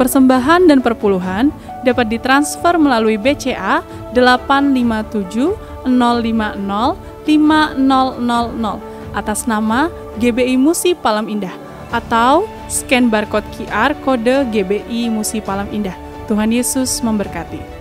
Persembahan dan perpuluhan dapat ditransfer melalui BCA 857 050 5000 atas nama GBI Musi Palem Indah atau scan barcode QR kode GBI Musi Palem Indah. Tuhan Yesus memberkati.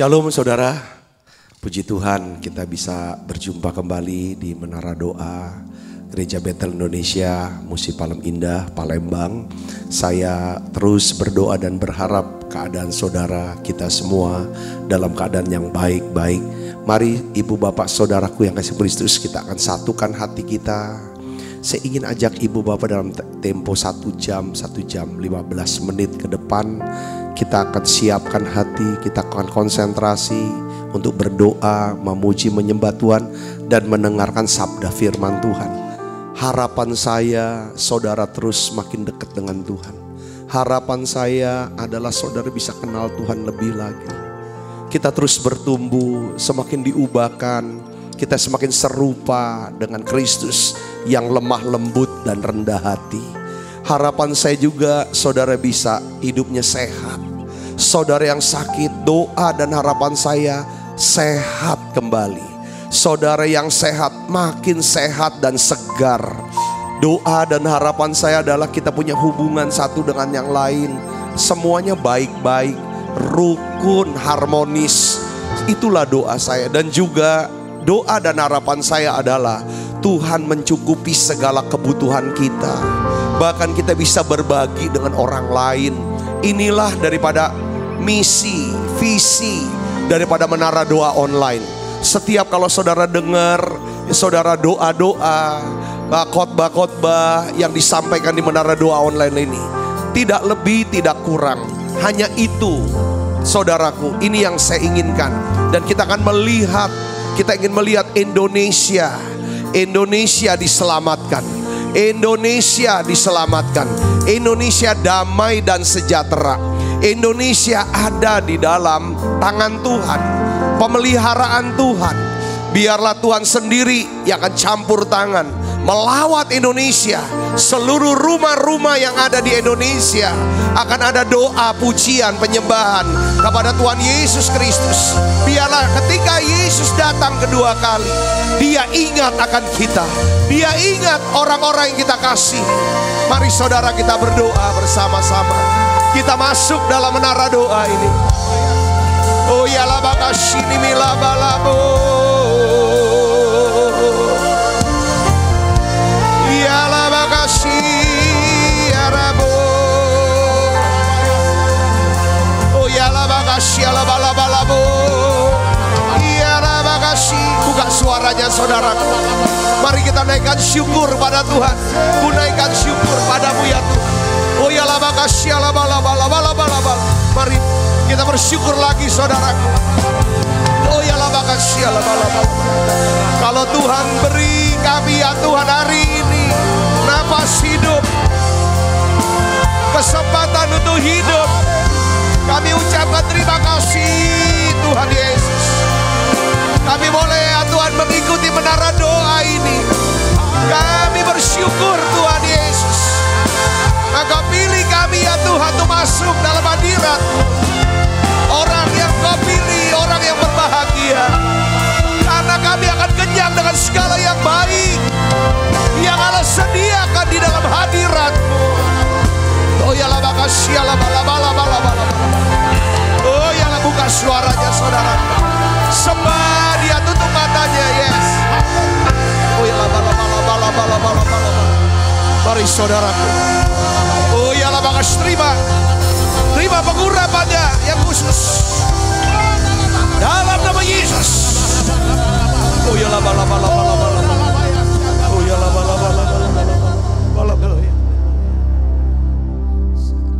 Shalom saudara, puji Tuhan kita bisa berjumpa kembali di Menara Doa Gereja Betel Indonesia, Musi Palem Indah, Palembang. Saya terus berdoa dan berharap keadaan saudara kita semua dalam keadaan yang baik-baik. Mari ibu bapak saudaraku yang kasih Kristus, kita akan satukan hati kita. Saya ingin ajak ibu bapak dalam tempo 1 jam 15 menit ke depan. Kita akan siapkan hati, kita akan konsentrasi untuk berdoa, memuji, menyembah Tuhan, dan mendengarkan sabda firman Tuhan. Harapan saya saudara terus makin dekat dengan Tuhan. Harapan saya adalah saudara bisa kenal Tuhan lebih lagi. Kita terus bertumbuh, semakin diubahkan, kita semakin serupa dengan Kristus yang lemah lembut dan rendah hati. Harapan saya juga saudara bisa hidupnya sehat. Saudara yang sakit, doa dan harapan saya sehat kembali. Saudara yang sehat makin sehat dan segar. Doa dan harapan saya adalah kita punya hubungan satu dengan yang lain. Semuanya baik-baik, rukun, harmonis. Itulah doa saya. Dan juga doa dan harapan saya adalah Tuhan mencukupi segala kebutuhan kita. Bahkan kita bisa berbagi dengan orang lain. Inilah daripada misi, visi daripada Menara Doa Online. Setiap kalau saudara dengar, saudara doa-doa, khotbah-khotbah yang disampaikan di Menara Doa Online ini, tidak lebih, tidak kurang. Hanya itu, saudaraku, ini yang saya inginkan. Dan kita akan melihat, kita ingin melihat Indonesia diselamatkan. Indonesia diselamatkan. Indonesia damai dan sejahtera. Indonesia ada di dalam tangan Tuhan, pemeliharaan Tuhan. Biarlah Tuhan sendiri yang akan campur tangan melawat Indonesia. Seluruh rumah-rumah yang ada di Indonesia akan ada doa, pujian, penyembahan kepada Tuhan Yesus Kristus. Biarlah ketika Yesus datang kedua kali, Dia ingat akan kita. Dia ingat orang-orang yang kita kasih. Mari saudara kita berdoa bersama-sama. Kita masuk dalam menara doa ini. Oh ya labakashini milabalabo. Ya labakashini saudaraku. Mari kita naikkan syukur pada Tuhan. Ku naikkan syukur padamu ya Tuhan. Oh ya lama kasih lama. Mari kita bersyukur lagi saudaraku. Oh ya lama kasih lama. Kalau Tuhan beri kami ya Tuhan hari ini nafas hidup, kesempatan untuk hidup, kami ucapkan terima kasih Tuhan Yesus. Kami boleh ya Tuhan mengikuti menara doa ini. Kami bersyukur Tuhan Yesus. Engkau pilih kami ya Tuhan untuk masuk dalam hadirat. Orang yang Kau pilih, orang yang berbahagia. Karena kami akan kenyang dengan segala yang baik yang Allah sediakan di dalam hadirat-Mu. Oh ya lama kasih lama. Oh ya buka suaranya saudara. Sembah dia, tutup matanya, yes. Oh ya lama. Mari saudaraku. Oh ya lama kasih terima pengurapannya yang khusus dalam nama Yesus. Oh ya lama. Oh ya lama.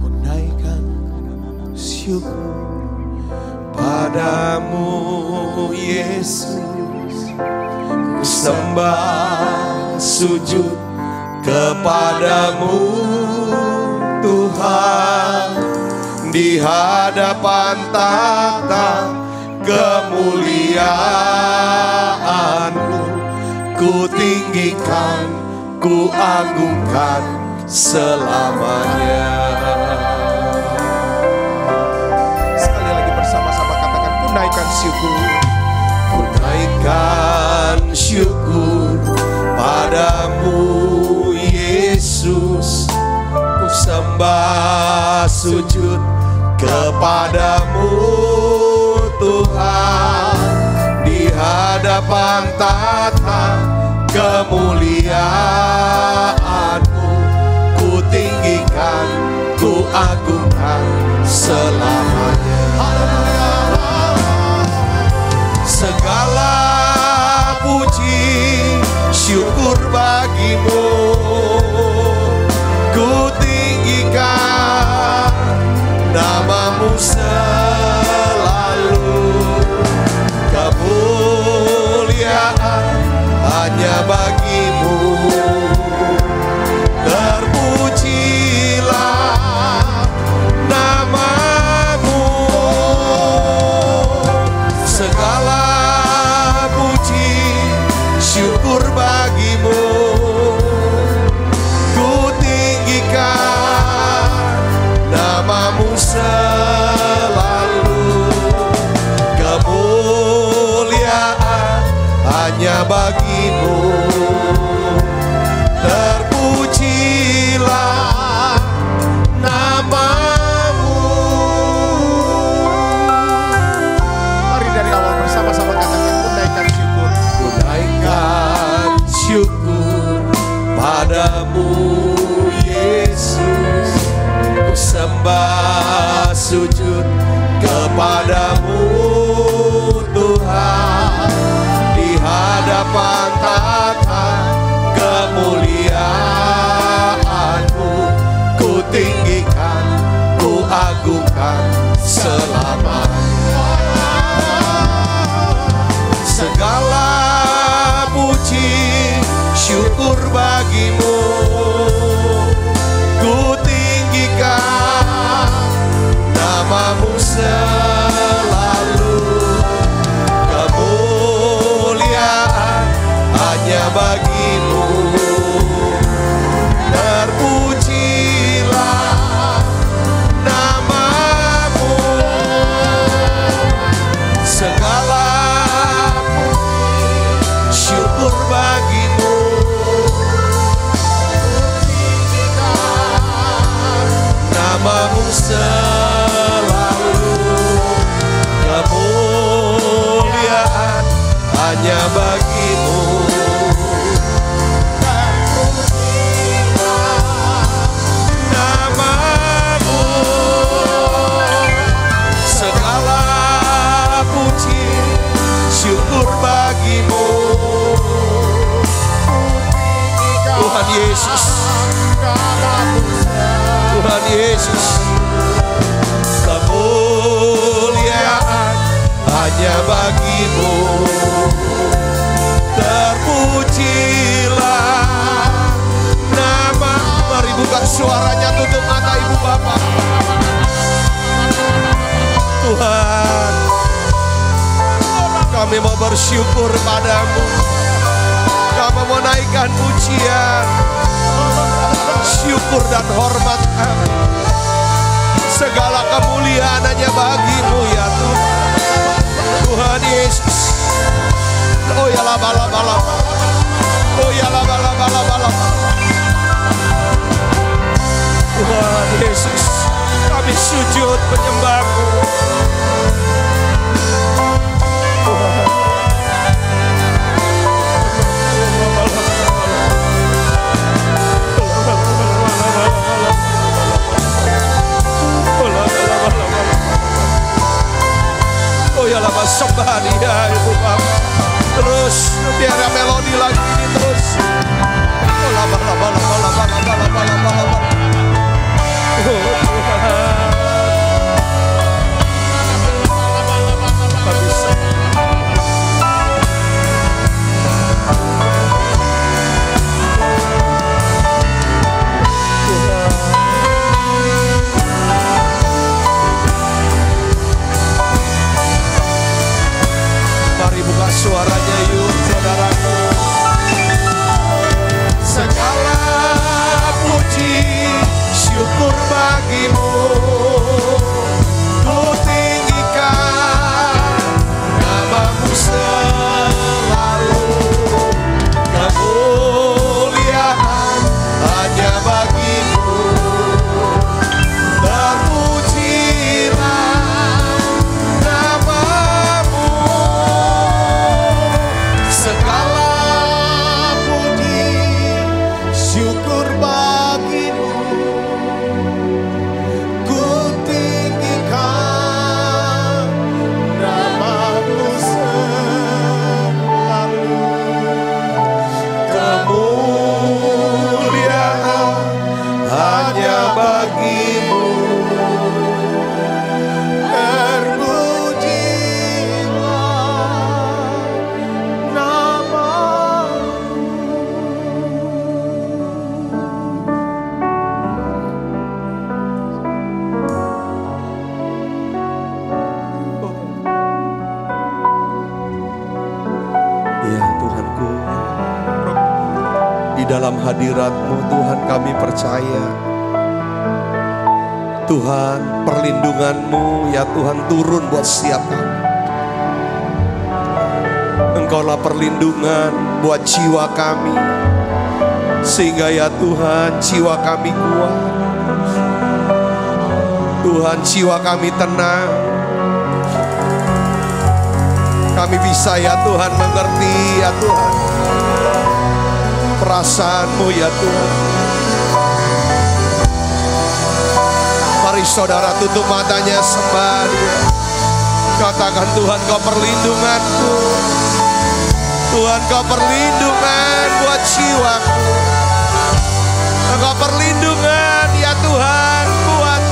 Ku naikkan syukur padamu Yesus. Ku sembah sujud kepadamu Tuhan. Di hadapan tahta kemuliaan-Mu, ku tinggikan, ku agungkan selamanya. Sekali lagi bersama-sama katakan, ku naikkan syukur. Ku naikkan syukur padamu Yesus. Ku sembah sujud kepadamu Tuhan. Di hadapan tahta kemuliaan-Mu, ku tinggikan, ku agungkan selamanya. Segala puji syukur bagi-Mu, ku tinggikan nama-Mu selalu. Kemuliaan hanya bagi-Mu. Terpujilah nama-Mu. Segala puji syukur bagi-Mu, ku tinggikan nama-Mu selalu. Kemuliaan hanya bagi-Mu. Terpujilah nama-Mu. Mari dari awal bersama-sama katakan, ku naikkan syukur. Ku naikkan syukur padamu Yesus. Ku sembah sujud kepadamu Tuhan. Di hadapan tahta kemuliaan-Mu, ku tinggikan, ku agungkan selamanya. Segala puji syukur bagi-Mu, ku tinggikan nama-Mu selalu. Kemuliaan hanya bagi-Mu. Terpujilah nama-Mu. Segala puji syukur bagi-Mu. Yesus, Tuhan Yesus. Kemuliaan hanya bagimu, terpujilah nama. Mari buka suaranya, tutup mata ibu bapak. Tuhan, kami mau bersyukur padamu. Kami mau naikkan pujian, syukur dan hormat kami. Segala kemuliaan hanya bagimu ya Tuhan. Tuhan Yesus. Oh ya la bala bala. Oh ya la bala bala bala. Tuhan Yesus, kami sujud menyembah-Mu. Tuhan. Oh ya lama sembah dia ibu bapak. Terus biar melodi lagi ini terus. Oh lama lama lama lama lama lama lama lama. Oh Tuhan. Mari buka suaranya yuk saudaraku. Segala puji syukur bagimu, ku tinggikan nama-Mu selalu. Kemuliaan hanya bagimu, terpujilah nama-Mu. Segala puji syukur bagimu, ku tinggikan nama-Mu selalu. Kemuliaan hanya bagimu, terpujilah nama-Mu. Ya Tuhanku, di dalam hadirat-Mu Tuhan kami percaya, Tuhan perlindungan-Mu ya Tuhan turun buat setiap kami. Engkaulah perlindungan buat jiwa kami, sehingga ya Tuhan jiwa kami kuat, Tuhan jiwa kami tenang. Kami bisa ya Tuhan mengerti ya Tuhan perasaan-Mu ya Tuhan. Mari saudara tutup matanya, sembah Dia. Katakan Tuhan Kau perlindunganku, Tuhan Kau perlindungan buat jiwaku, Engkau perlindungan ya Tuhan buat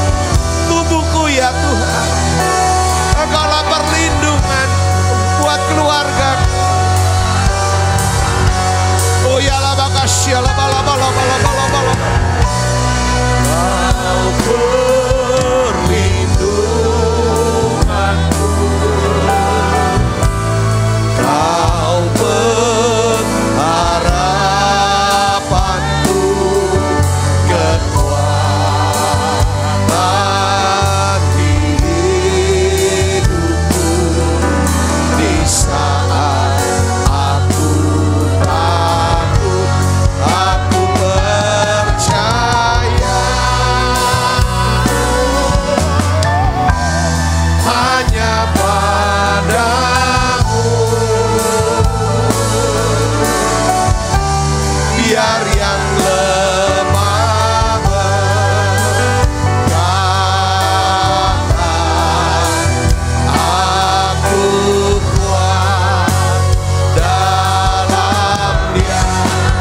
tubuhku ya Tuhan. Engkaulah perlindungan buat keluargaku. Oh ya la bakasya la bala bala bala bala bala. Kau perlindunganku, Kau pengharapanku, kekuatan hidupku di saat aku takut, aku percaya. Hanya padamu, biar yang lemah berkata, aku kuat dalam Dia,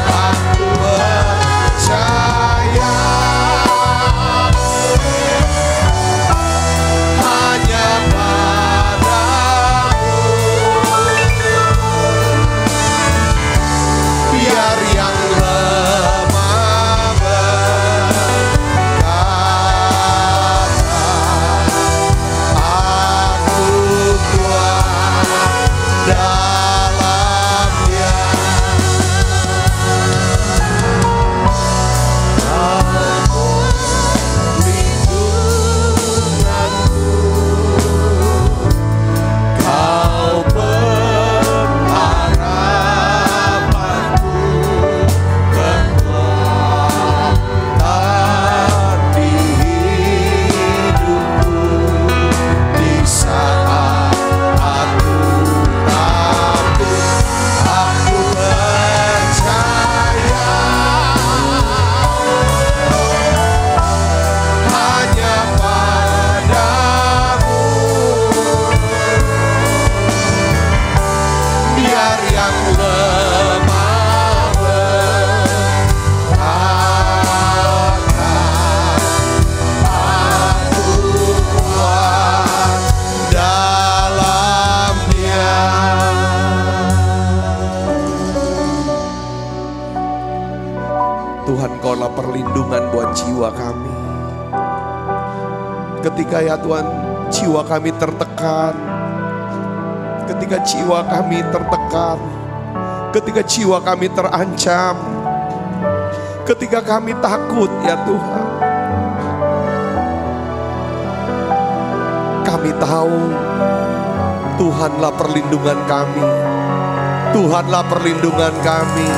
aku percaya. Tuhan, Kau-lah perlindungan buat jiwa kami. Ketika ya Tuhan, jiwa kami tertekan, ketika jiwa kami tertekan, ketika jiwa kami terancam, ketika kami takut ya Tuhan, kami tahu Tuhanlah perlindungan kami. Tuhanlah perlindungan kami.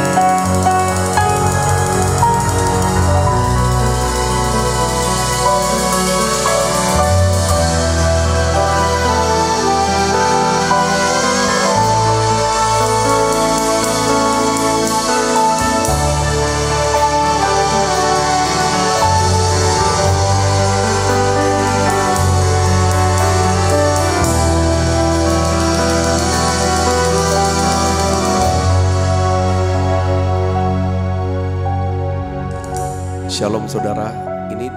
Shalom saudara, ini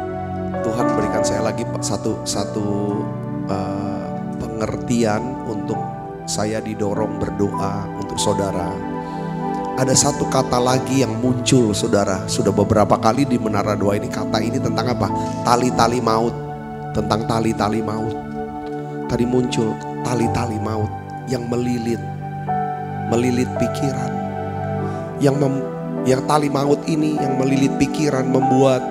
Tuhan berikan saya lagi satu pengertian untuk saya didorong berdoa untuk saudara. Ada satu kata lagi yang muncul saudara, sudah beberapa kali di Menara Doa ini, kata ini tentang apa? Tali-tali maut, tentang tali-tali maut. Tadi muncul tali-tali maut yang melilit pikiran, yang tali maut ini yang melilit pikiran membuat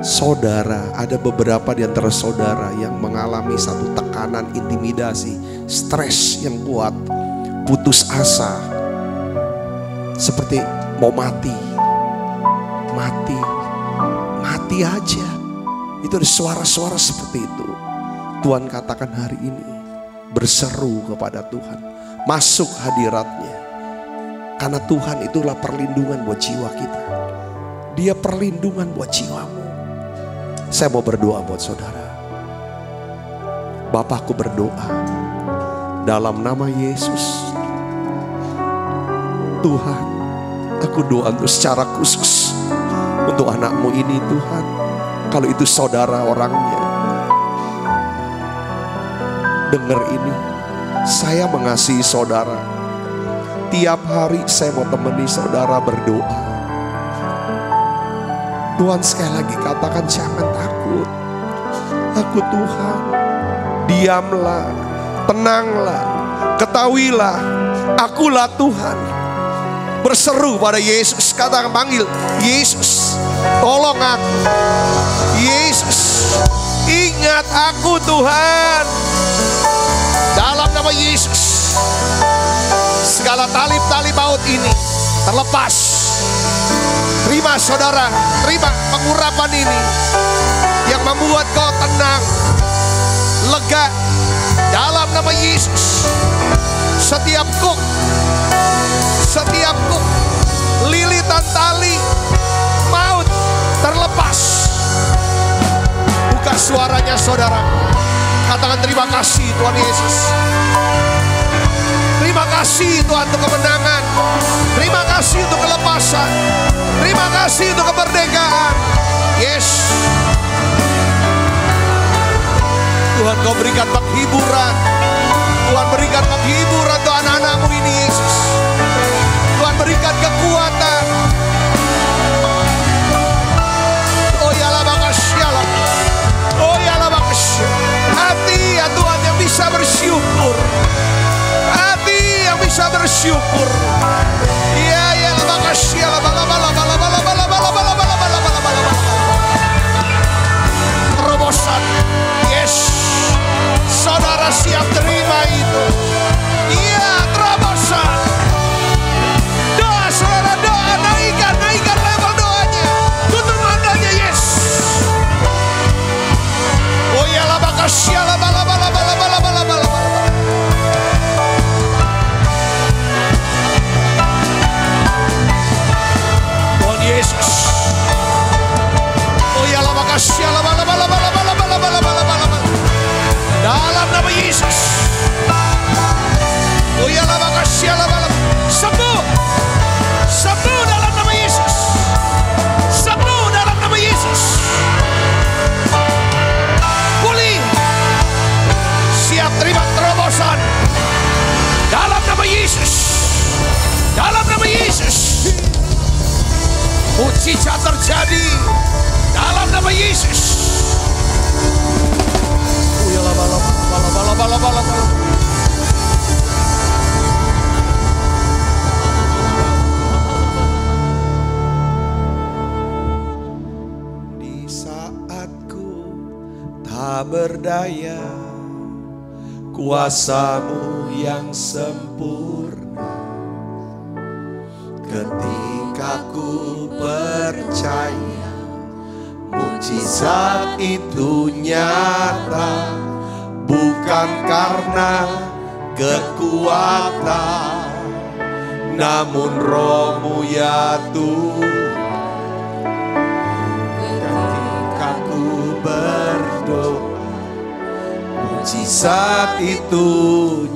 saudara, ada beberapa di antara saudara yang mengalami satu tekanan, intimidasi, stres yang kuat, putus asa, seperti mau mati aja. Itu ada suara-suara seperti itu. Tuhan katakan hari ini, berseru kepada Tuhan, masuk hadirat-Nya. Karena Tuhan itulah perlindungan buat jiwa kita. Dia perlindungan buat jiwamu. Saya mau berdoa buat saudara. Bapakku berdoa dalam nama Yesus. Tuhan, aku doa untuk secara khusus untuk anakmu ini Tuhan. Kalau itu saudara orangnya, dengar ini. Saya mengasihi saudara. Tiap hari saya mau temani saudara berdoa. Tuhan sekali lagi katakan, jangan takut. Aku Tuhan. Diamlah, tenanglah, ketahuilah, akulah Tuhan. Berseru pada Yesus, katakan, panggil Yesus, tolong aku. Yesus, ingat aku Tuhan. Dalam nama Yesus, segala tali-tali maut ini terlepas. Terima saudara, terima pengurapan ini yang membuat kau tenang, lega. Dalam nama Yesus, setiap kuk, lilitan tali maut terlepas. Buka suaranya saudara, katakan terima kasih Tuhan Yesus. Terima kasih Tuhan untuk kemenangan. Terima kasih untuk kelepasan. Terima kasih untuk kemerdekaan. Yes. Tuhan, kau berikan penghiburan. Tuhan berikan penghiburan untuk anak-anakmu ini Yesus. Tuhan berikan kekuatan. Oh ya lah makasih. Oh ya lah makasih. Hati ya Tuhan yang bisa bersyukur. Hati yang bisa bersyukur. Ya ya makasih ya terobosan. Yes. Saudara siap terima itu. Iya, terobosan. Doa saudara, doa. mukjizat terjadi dalam nama Yesus. Di saat ku tak berdaya, kuasa-Mu yang sempurna. Ketika ku percaya, mukjizat itu nyata, bukan karena kekuatan, namun Roh-Mu ya Tuhan. Ketika ku berdoa, mukjizat itu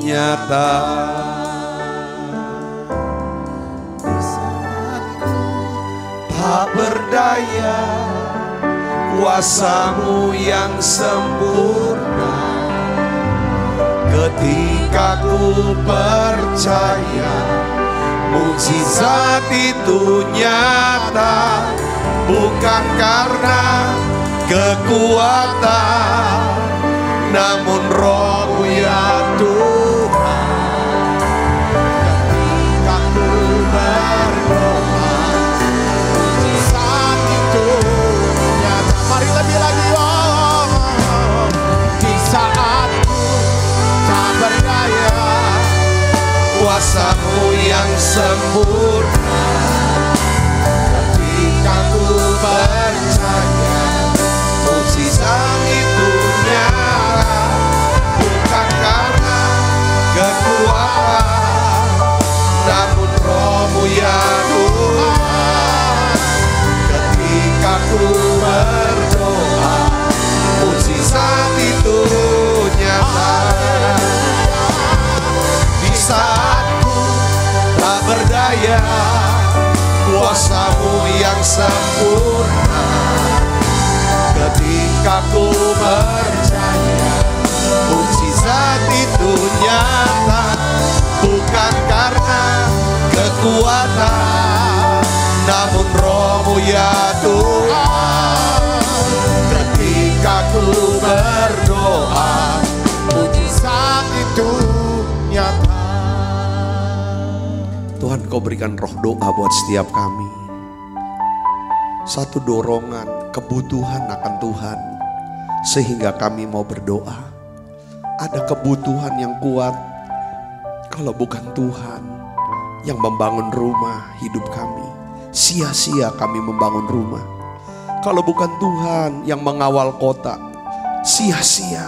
nyata. Di saat ku tak berdaya, kuasa-Mu yang sempurna. Ketika ku percaya, mukjizat itu nyata, bukan karena kekuatan, namun Roh-Mu ya Tuhan. Ketika ku berdoa, mukjizat itu nyata. Mari lebih lagi, oh. Di saat ku tak berdaya, kuasa-Mu yang sempurna. Ketika ku percaya, mukjizat itu nyata, bukan karena kekuatan, namun Roh-Mu ya Tuhan. Ketika ku berdoa, mukjizat itu nyata. Di saat ku tak berdaya, kuasa-Mu yang sempurna. Ketika ku percaya, mukjizat itu nyata, bukan karena kekuatan, namun Roh-Mu ya Tuhan. Ketika ku berdoa, mukjizat itu nyata. Tuhan, Kau berikan roh doa buat setiap kami. Satu dorongan, kebutuhan akan Tuhan, sehingga kami mau berdoa. Ada kebutuhan yang kuat. Kalau bukan Tuhan yang membangun rumah hidup kami, sia-sia kami membangun rumah. Kalau bukan Tuhan yang mengawal kota, sia-sia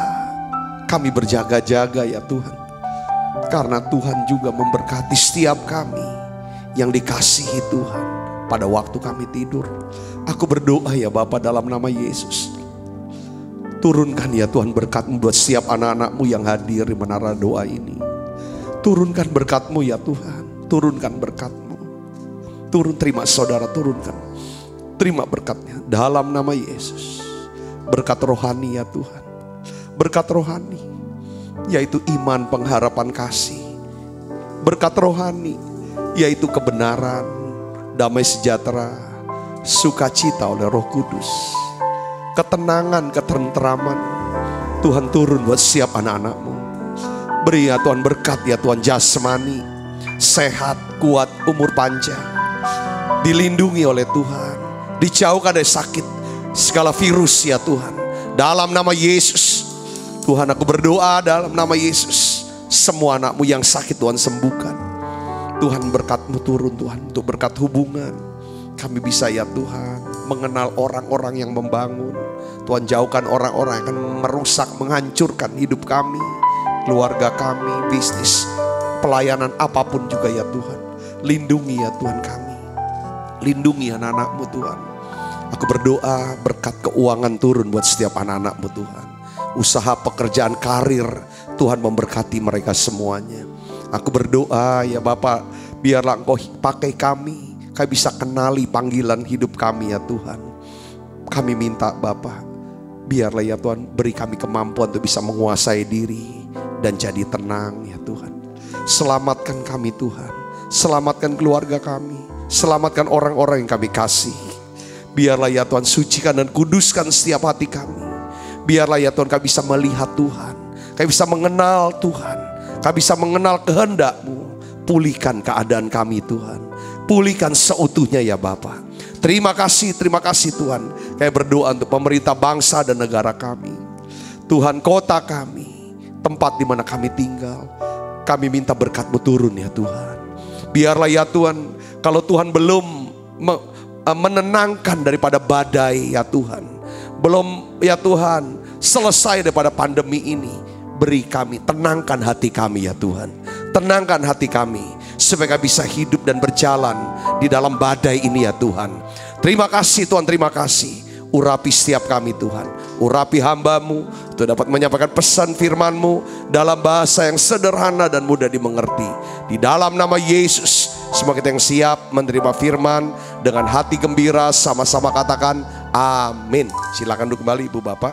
kami berjaga-jaga ya Tuhan. Karena Tuhan juga memberkati setiap kami yang dikasihi Tuhan pada waktu kami tidur. Aku berdoa ya Bapa dalam nama Yesus. Turunkan ya Tuhan berkat-Mu buat setiap anak-anak-Mu yang hadir di menara doa ini. Turunkan berkat-Mu ya Tuhan. Turunkan berkat-Mu. Turun, terima saudara, turunkan. Terima berkatnya dalam nama Yesus. Berkat rohani ya Tuhan. Berkat rohani, yaitu iman, pengharapan, kasih. Berkat rohani, yaitu kebenaran, damai sejahtera, sukacita oleh Roh Kudus. Ketenangan, ketenteraman, Tuhan turun buat setiap anak-anak-Mu. Beri ya Tuhan berkat ya Tuhan, jasmani, sehat, kuat, umur panjang. Dilindungi oleh Tuhan, dijauhkan dari sakit, segala virus ya Tuhan. Dalam nama Yesus, Tuhan aku berdoa dalam nama Yesus. Semua anak-Mu yang sakit Tuhan sembuhkan. Tuhan berkat-Mu turun Tuhan, untuk berkat hubungan. Kami bisa ya Tuhan mengenal orang-orang yang membangun. Tuhan jauhkan orang-orang yang akan merusak, menghancurkan hidup kami, keluarga kami, bisnis, pelayanan apapun juga ya Tuhan. Lindungi ya Tuhan kami. Lindungi anak-anak-Mu Tuhan. Aku berdoa berkat keuangan turun buat setiap anak-anak-Mu Tuhan. Usaha, pekerjaan, karir, Tuhan memberkati mereka semuanya. Aku berdoa ya Bapak, biarlah Engkau pakai kami bisa kenali panggilan hidup kami ya Tuhan. Kami minta Bapak, biarlah ya Tuhan beri kami kemampuan untuk bisa menguasai diri dan jadi tenang ya Tuhan. Selamatkan kami Tuhan, selamatkan keluarga kami, selamatkan orang-orang yang kami kasih. Biarlah ya Tuhan sucikan dan kuduskan setiap hati kami. Biarlah ya Tuhan kami bisa melihat Tuhan, kami bisa mengenal Tuhan, kami bisa mengenal kehendak-Mu. Pulihkan keadaan kami Tuhan, pulihkan seutuhnya ya Bapa. Terima kasih Tuhan. Kami berdoa untuk pemerintah bangsa dan negara kami. Tuhan, kota kami, tempat di mana kami tinggal, kami minta berkat-Mu turun ya Tuhan. Biarlah ya Tuhan, kalau Tuhan belum menenangkan daripada badai ya Tuhan, belum ya Tuhan selesai daripada pandemi ini, beri kami, tenangkan hati kami ya Tuhan. Tenangkan hati kami supaya kami bisa hidup dan berjalan di dalam badai ini ya Tuhan. Terima kasih Tuhan, terima kasih. Urapi setiap kami Tuhan, urapi hamba-Mu untuk dapat menyampaikan pesan firman-Mu dalam bahasa yang sederhana dan mudah dimengerti. Di dalam nama Yesus, semua kita yang siap menerima firman dengan hati gembira, sama-sama katakan amin. Silakan duduk kembali Ibu Bapak.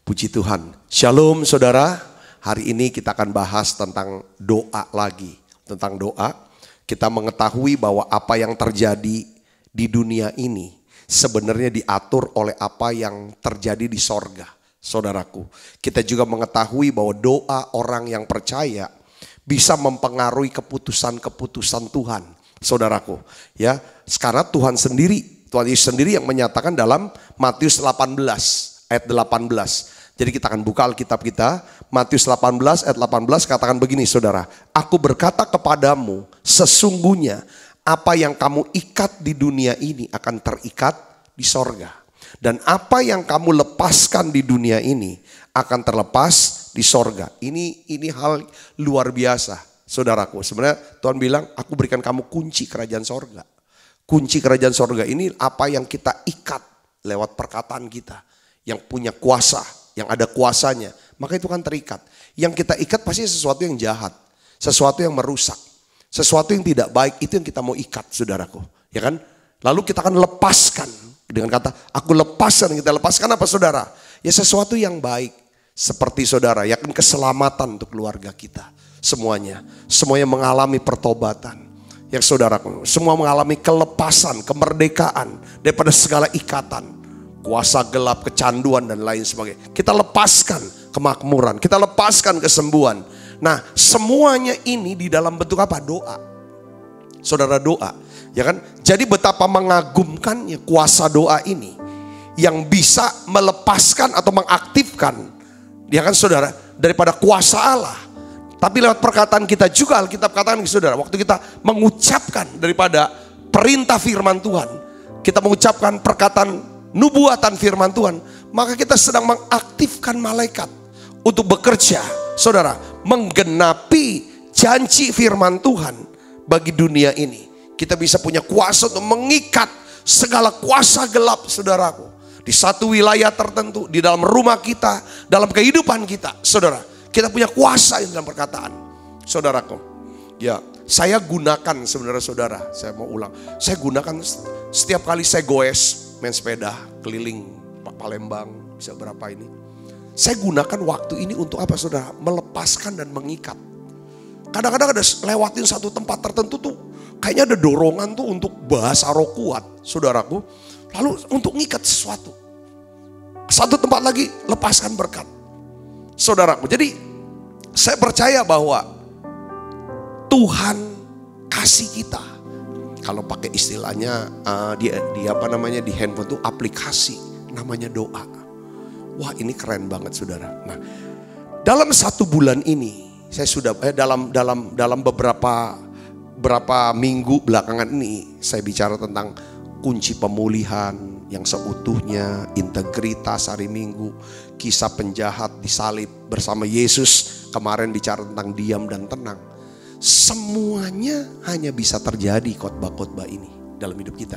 Puji Tuhan. Shalom saudara. Hari ini kita akan bahas tentang doa lagi. Tentang doa, kita mengetahui bahwa apa yang terjadi di dunia ini sebenarnya diatur oleh apa yang terjadi di sorga. Saudaraku, kita juga mengetahui bahwa doa orang yang percaya bisa mempengaruhi keputusan-keputusan Tuhan. Saudaraku, ya, sekarang Tuhan Yesus sendiri yang menyatakan dalam Matius 18 ayat 18. Jadi kita akan buka Alkitab kita, Matius 18 ayat 18, katakan begini saudara. Aku berkata kepadamu, sesungguhnya apa yang kamu ikat di dunia ini akan terikat di sorga. Dan apa yang kamu lepaskan di dunia ini akan terlepas di sorga. Ini hal luar biasa saudaraku. Sebenarnya Tuhan bilang, aku berikan kamu kunci kerajaan sorga. Kunci kerajaan sorga ini apa yang kita ikat lewat perkataan kita. Yang punya kuasa, yang ada kuasanya, maka itu kan terikat. Yang kita ikat pasti sesuatu yang jahat, sesuatu yang merusak, sesuatu yang tidak baik, itu yang kita mau ikat saudaraku, ya kan? Lalu kita akan lepaskan dengan kata aku lepaskan. Kita lepaskan apa saudara? Ya sesuatu yang baik, seperti saudara, ya kan, keselamatan untuk keluarga kita, semuanya mengalami pertobatan. Ya saudaraku, semua mengalami kelepasan, kemerdekaan daripada segala ikatan. Kuasa gelap, kecanduan dan lain sebagainya. Kita lepaskan kemakmuran, kita lepaskan kesembuhan. Nah, semuanya ini di dalam bentuk apa? Doa. Saudara, doa, ya kan? Jadi betapa mengagumkannya kuasa doa ini yang bisa melepaskan atau mengaktifkan, ya kan saudara, daripada kuasa Allah. Tapi lewat perkataan kita juga, Alkitab katakan saudara, waktu kita mengucapkan daripada perintah firman Tuhan, kita mengucapkan perkataan nubuatan firman Tuhan, maka kita sedang mengaktifkan malaikat untuk bekerja, saudara, menggenapi janji firman Tuhan bagi dunia ini. Kita bisa punya kuasa untuk mengikat segala kuasa gelap, saudaraku, di satu wilayah tertentu, di dalam rumah kita, dalam kehidupan kita, saudara. Kita punya kuasa dalam perkataan, saudaraku. Ya, saya gunakan sebenarnya saudara, saya mau ulang, saya gunakan setiap kali saya goes main sepeda keliling Palembang, bisa berapa ini. Saya gunakan waktu ini untuk apa saudara? Melepaskan dan mengikat. Kadang-kadang ada lewatin satu tempat tertentu tuh, kayaknya ada dorongan tuh untuk bahasa roh kuat, saudaraku. Lalu untuk ngikat sesuatu. Satu tempat lagi, lepaskan berkat. Saudaraku, jadi saya percaya bahwa Tuhan kasih kita, kalau pakai istilahnya di handphone tuh aplikasi namanya doa. Wah, ini keren banget saudara. Nah, dalam 1 bulan ini saya sudah dalam beberapa minggu belakangan ini saya bicara tentang kunci pemulihan yang seutuhnya, integritas hari Minggu, kisah penjahat disalib bersama Yesus, kemarin bicara tentang diam dan tenang. Semuanya hanya bisa terjadi khotbah-khotbah ini dalam hidup kita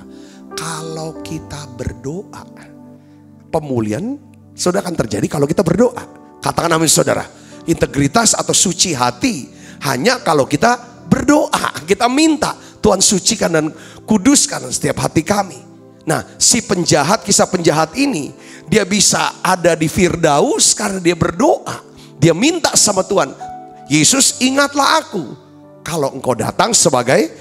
kalau kita berdoa. Pemulihan sudah akan terjadi kalau kita berdoa. Katakan amin saudara. Integritas atau suci hati hanya kalau kita berdoa. Kita minta Tuhan sucikan dan kuduskan setiap hati kami. Nah, si penjahat, kisah penjahat ini, dia bisa ada di Firdaus karena dia berdoa. Dia minta sama Tuhan, Yesus ingatlah aku kalau engkau datang sebagai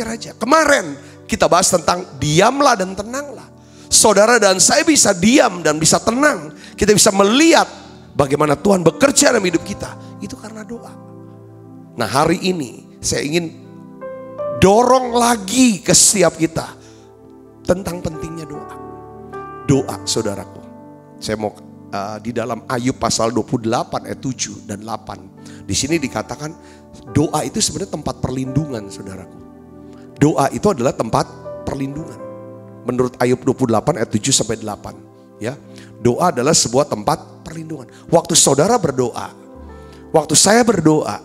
raja. Kemarin kita bahas tentang diamlah dan tenanglah. Saudara dan saya bisa diam dan bisa tenang. Kita bisa melihat bagaimana Tuhan bekerja dalam hidup kita. Itu karena doa. Nah, hari ini saya ingin dorong lagi ke setiap kita tentang pentingnya doa. Doa, saudaraku. Saya mau di dalam Ayub pasal 28 ayat 7 dan 8. Di sini dikatakan doa itu sebenarnya tempat perlindungan, saudaraku. Doa itu adalah tempat perlindungan. Menurut Ayub 28 ayat 7 sampai 8, ya. Doa adalah sebuah tempat perlindungan. Waktu saudara berdoa, waktu saya berdoa,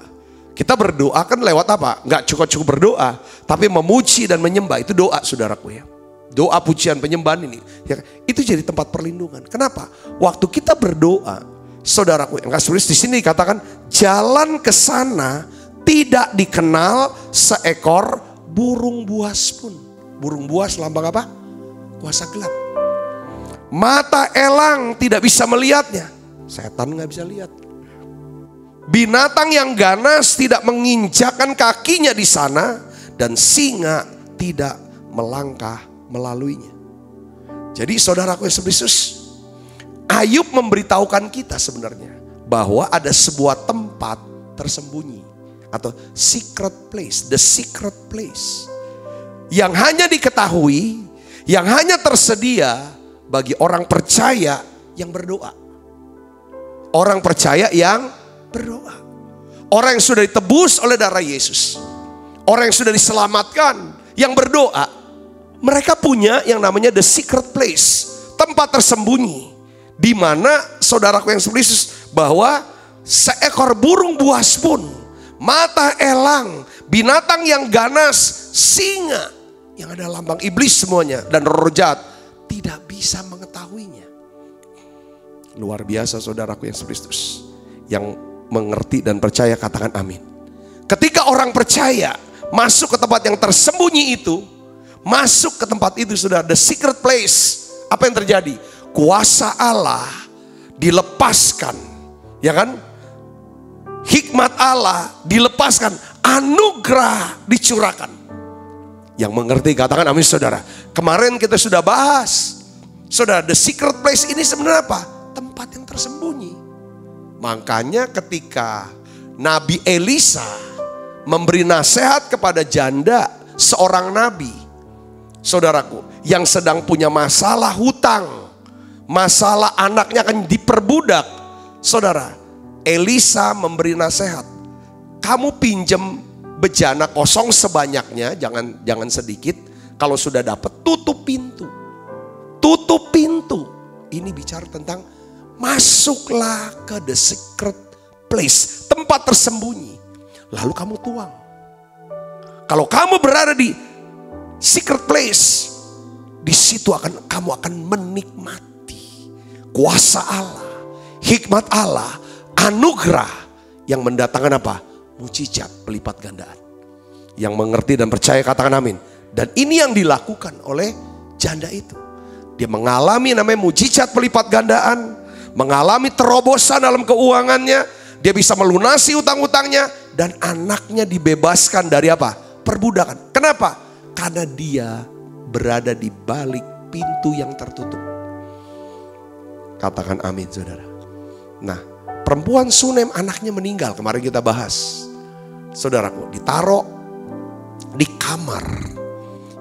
kita berdoa kan lewat apa? Enggak cukup berdoa, tapi memuji dan menyembah, itu doa, saudaraku, ya. Doa, pujian, penyembahan ini, ya, itu jadi tempat perlindungan. Kenapa? Waktu kita berdoa, saudaraku, yang kasih tulis di sini dikatakan jalan ke sana tidak dikenal seekor burung buas pun. Burung buas lambang apa? Kuasa gelap. Mata elang tidak bisa melihatnya. Setan gak bisa lihat. Binatang yang ganas tidak menginjakkan kakinya di sana. Dan singa tidak melangkah melaluinya. Jadi saudaraku Yesus Kristus, Ayub memberitahukan kita sebenarnya bahwa ada sebuah tempat tersembunyi atau secret place, the secret place yang hanya diketahui, yang hanya tersedia bagi orang percaya yang berdoa. Orang percaya yang berdoa. Orang yang sudah ditebus oleh darah Yesus. Orang yang sudah diselamatkan, yang berdoa. Mereka punya yang namanya the secret place, tempat tersembunyi, di mana saudaraku yang Yesus, bahwa seekor burung buas pun, mata elang, binatang yang ganas, singa, yang ada lambang iblis semuanya, dan roh jahat, tidak bisa mengetahuinya. Luar biasa saudaraku yang Kristus. Yang mengerti dan percaya katakan amin. Ketika orang percaya masuk ke tempat yang tersembunyi itu, masuk ke tempat itu, saudara, the secret place, apa yang terjadi? Kuasa Allah dilepaskan, ya kan? Hikmat Allah dilepaskan, anugerah dicurahkan. Yang mengerti katakan amin, saudara. Kemarin kita sudah bahas, saudara, the secret place ini sebenarnya apa? Tempat yang tersembunyi. Makanya ketika Nabi Elisa memberi nasihat kepada janda seorang nabi, saudaraku, yang sedang punya masalah hutang, masalah anaknya akan diperbudak, saudara, Elisa memberi nasihat, kamu pinjem bejana kosong sebanyaknya, jangan sedikit. Kalau sudah dapat, tutup pintu. Tutup pintu. Ini bicara tentang masuklah ke the secret place, tempat tersembunyi. Lalu kamu tuang. Kalau kamu berada di secret place, di situ kamu akan menikmati kuasa Allah, hikmat Allah, anugerah yang mendatangkan apa? Mujizat pelipat gandaan. Yang mengerti dan percaya katakan amin. Dan ini yang dilakukan oleh janda itu. Dia mengalami namanya mujizat pelipat gandaan, mengalami terobosan dalam keuangannya, dia bisa melunasi utang-utangnya, dan anaknya dibebaskan dari apa? Perbudakan. Kenapa? Karena dia berada di balik pintu yang tertutup. Katakan amin, saudara. Nah, perempuan Sunem anaknya meninggal, kemarin kita bahas. Saudaraku, ditaruh di kamar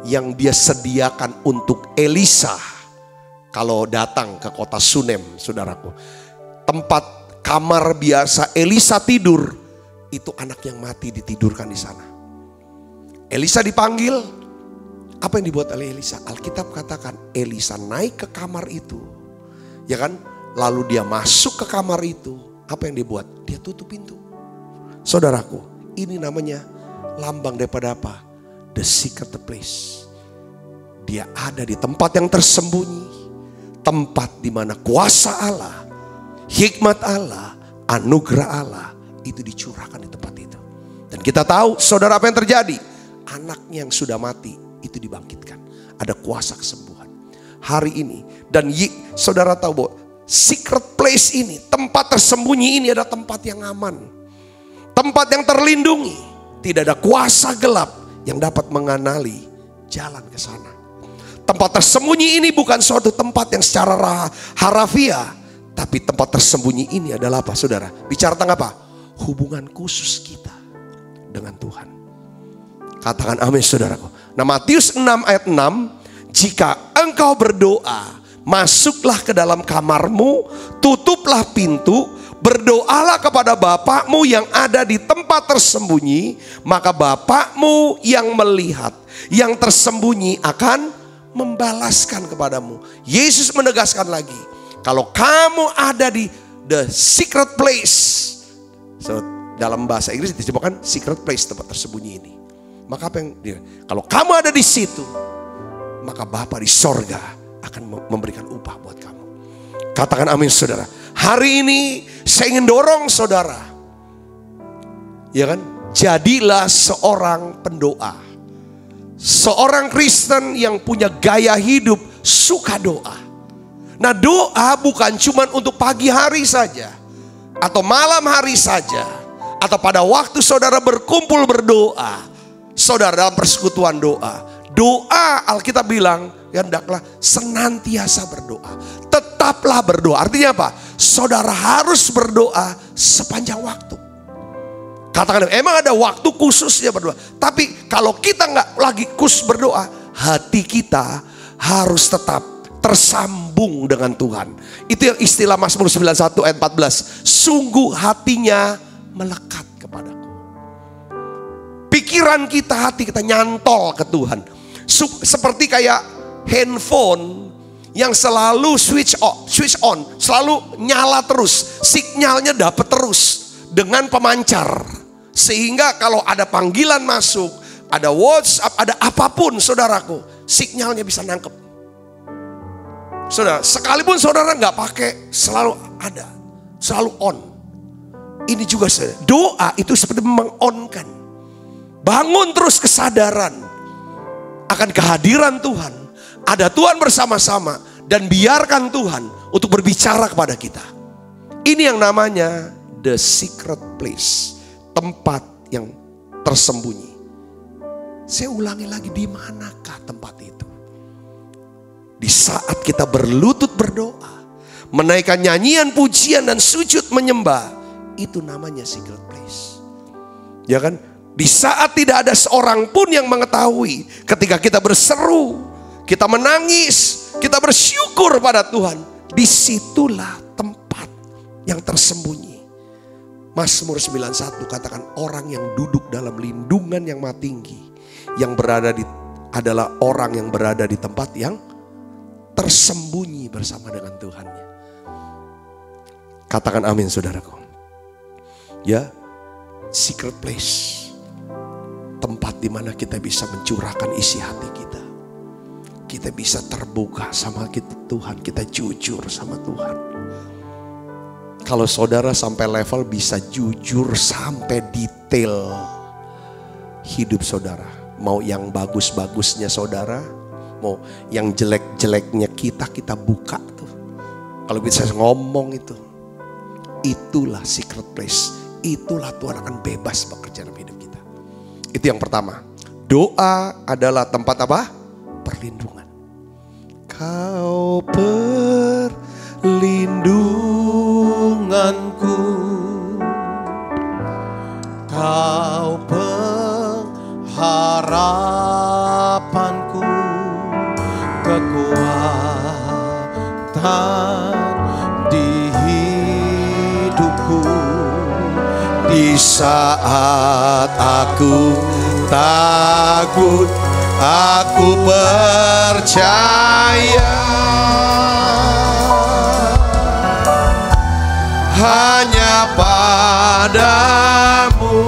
yang dia sediakan untuk Elisa kalau datang ke kota Sunem, saudaraku. Tempat kamar biasa Elisa tidur, itu anak yang mati ditidurkan di sana. Elisa dipanggil, apa yang dibuat oleh Elisa? Alkitab katakan Elisa naik ke kamar itu, ya kan? Lalu dia masuk ke kamar itu, apa yang dibuat? Dia tutup pintu. Saudaraku, ini namanya lambang daripada apa? The secret place. Dia ada di tempat yang tersembunyi, tempat di mana kuasa Allah, hikmat Allah, anugerah Allah itu dicurahkan di tempat itu. Dan kita tahu, saudara, apa yang terjadi? Anaknya yang sudah mati itu dibangkitkan. Ada kuasa kesembuhan hari ini. Dan saudara tahu bahwa secret place ini, tempat tersembunyi ini adalah tempat yang aman, tempat yang terlindungi. Tidak ada kuasa gelap yang dapat mengenali jalan ke sana. Tempat tersembunyi ini bukan suatu tempat yang secara harafiah, tapi tempat tersembunyi ini adalah apa, saudara? Bicara tentang apa? Hubungan khusus kita dengan Tuhan. Katakan amin, saudaraku. Nah, Matius 6 ayat 6, jika engkau berdoa, masuklah ke dalam kamarmu, tutuplah pintu, berdoalah kepada Bapakmu yang ada di tempat tersembunyi, maka Bapakmu yang melihat yang tersembunyi akan membalaskan kepadamu. Yesus menegaskan lagi, kalau kamu ada di the secret place, so, dalam bahasa Inggris disebutkan secret place, tempat tersembunyi ini. Maka apa yang dia, kalau kamu ada di situ, maka Bapa di sorga akan memberikan upah buat kamu. Katakan amin, saudara. Hari ini saya ingin dorong saudara, ya kan, jadilah seorang pendoa. Seorang Kristen yang punya gaya hidup suka doa. Nah, doa bukan cuma untuk pagi hari saja, atau malam hari saja, atau pada waktu saudara berkumpul berdoa, saudara dalam persekutuan doa. Doa, Alkitab bilang, hendaklah senantiasa berdoa. Tetaplah berdoa. Artinya apa? Saudara harus berdoa sepanjang waktu. Katakan, emang ada waktu khususnya berdoa. Tapi kalau kita nggak lagi khusus berdoa, hati kita harus tetap tersambung dengan Tuhan. Itu yang istilah Mazmur 91 ayat 14. Sungguh hatinya melekat kepadaku. Pikiran kita, hati kita nyantol ke Tuhan. Seperti kayak handphone yang selalu switch on, selalu nyala terus, sinyalnya dapat terus dengan pemancar. Sehingga kalau ada panggilan masuk, ada WhatsApp, ada apapun saudaraku, sinyalnya bisa nangkep. Saudara, sekalipun saudara nggak pakai, selalu ada, selalu on. Ini juga saudara, doa itu seperti meng-on-kan. Bangun terus kesadaran akan kehadiran Tuhan. Ada Tuhan bersama-sama, dan biarkan Tuhan untuk berbicara kepada kita. Ini yang namanya the secret place. Tempat yang tersembunyi. Saya ulangi lagi, di manakah tempat itu? Di saat kita berlutut berdoa, menaikkan nyanyian, pujian dan sujud menyembah, itu namanya secret place. Ya kan? Di saat tidak ada seorang pun yang mengetahui, ketika kita berseru, kita menangis, kita bersyukur pada Tuhan, disitulah tempat yang tersembunyi. Mazmur 91 katakan, orang yang duduk dalam lindungan yang maha tinggi, yang berada adalah orang yang berada di tempat yang tersembunyi bersama dengan Tuhannya. Katakan amin, saudaraku. Ya, secret place, tempat di mana kita bisa mencurahkan isi hati kita. Kita bisa terbuka sama Tuhan, kita jujur sama Tuhan. Kalau saudara sampai level bisa jujur sampai detail hidup saudara, mau yang bagus-bagusnya saudara, mau yang jelek-jeleknya kita buka tuh. Kalau bisa ngomong itu, itulah secret place. Itulah Tuhan akan bebas bekerja dalam hidup kita. Itu yang pertama. Doa adalah tempat apa? Perlindungan. Kau perlindunganku, Kau pengharapanku, kekuatan di hidupku. Di saat aku takut, aku percaya hanya padamu.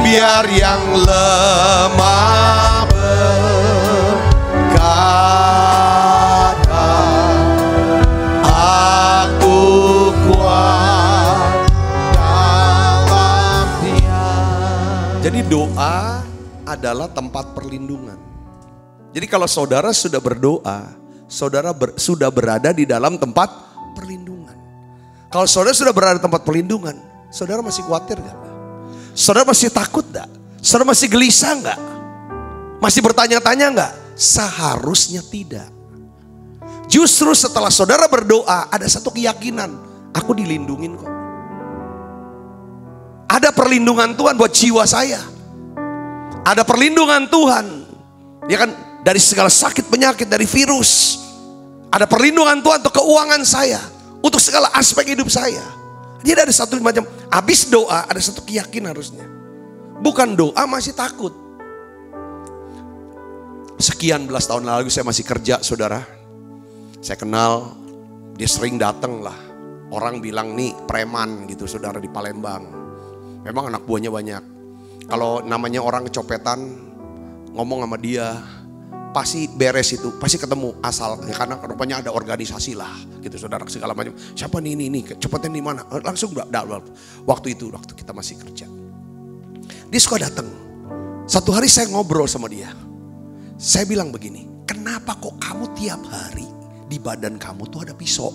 Biar yang lemah berkata, aku kuat dalam Dia. Jadi doa adalah tempat perlindungan. Jadi kalau saudara sudah berdoa, saudara sudah berada di dalam tempat perlindungan. Kalau saudara sudah berada di tempat perlindungan, saudara masih khawatir gak? Saudara masih takut gak? Saudara masih gelisah enggak? Masih bertanya-tanya enggak? Seharusnya tidak. Justru setelah saudara berdoa, ada satu keyakinan, aku dilindungin kok. Ada perlindungan Tuhan buat jiwa saya. Ada perlindungan Tuhan, ya kan, dari segala sakit penyakit, dari virus. Ada perlindungan Tuhan untuk keuangan saya, untuk segala aspek hidup saya. Jadi ada satu macam, habis doa ada satu keyakinan harusnya. Bukan doa masih takut. Sekian belas tahun lalu saya masih kerja, saudara. Saya kenal, dia sering datang lah. Orang bilang nih preman gitu, saudara, di Palembang. Memang anak buahnya banyak. Kalau namanya orang kecopetan, ngomong sama dia, pasti beres itu, pasti ketemu asal. Ya, karena rupanya ada organisasi lah, gitu saudara, segala macam. Siapa nih ini kecopetan di mana? Langsung waktu itu, waktu kita masih kerja. Dia suka datang. Satu hari saya ngobrol sama dia. Saya bilang begini, kenapa kok kamu tiap hari di badan kamu tuh ada pisau?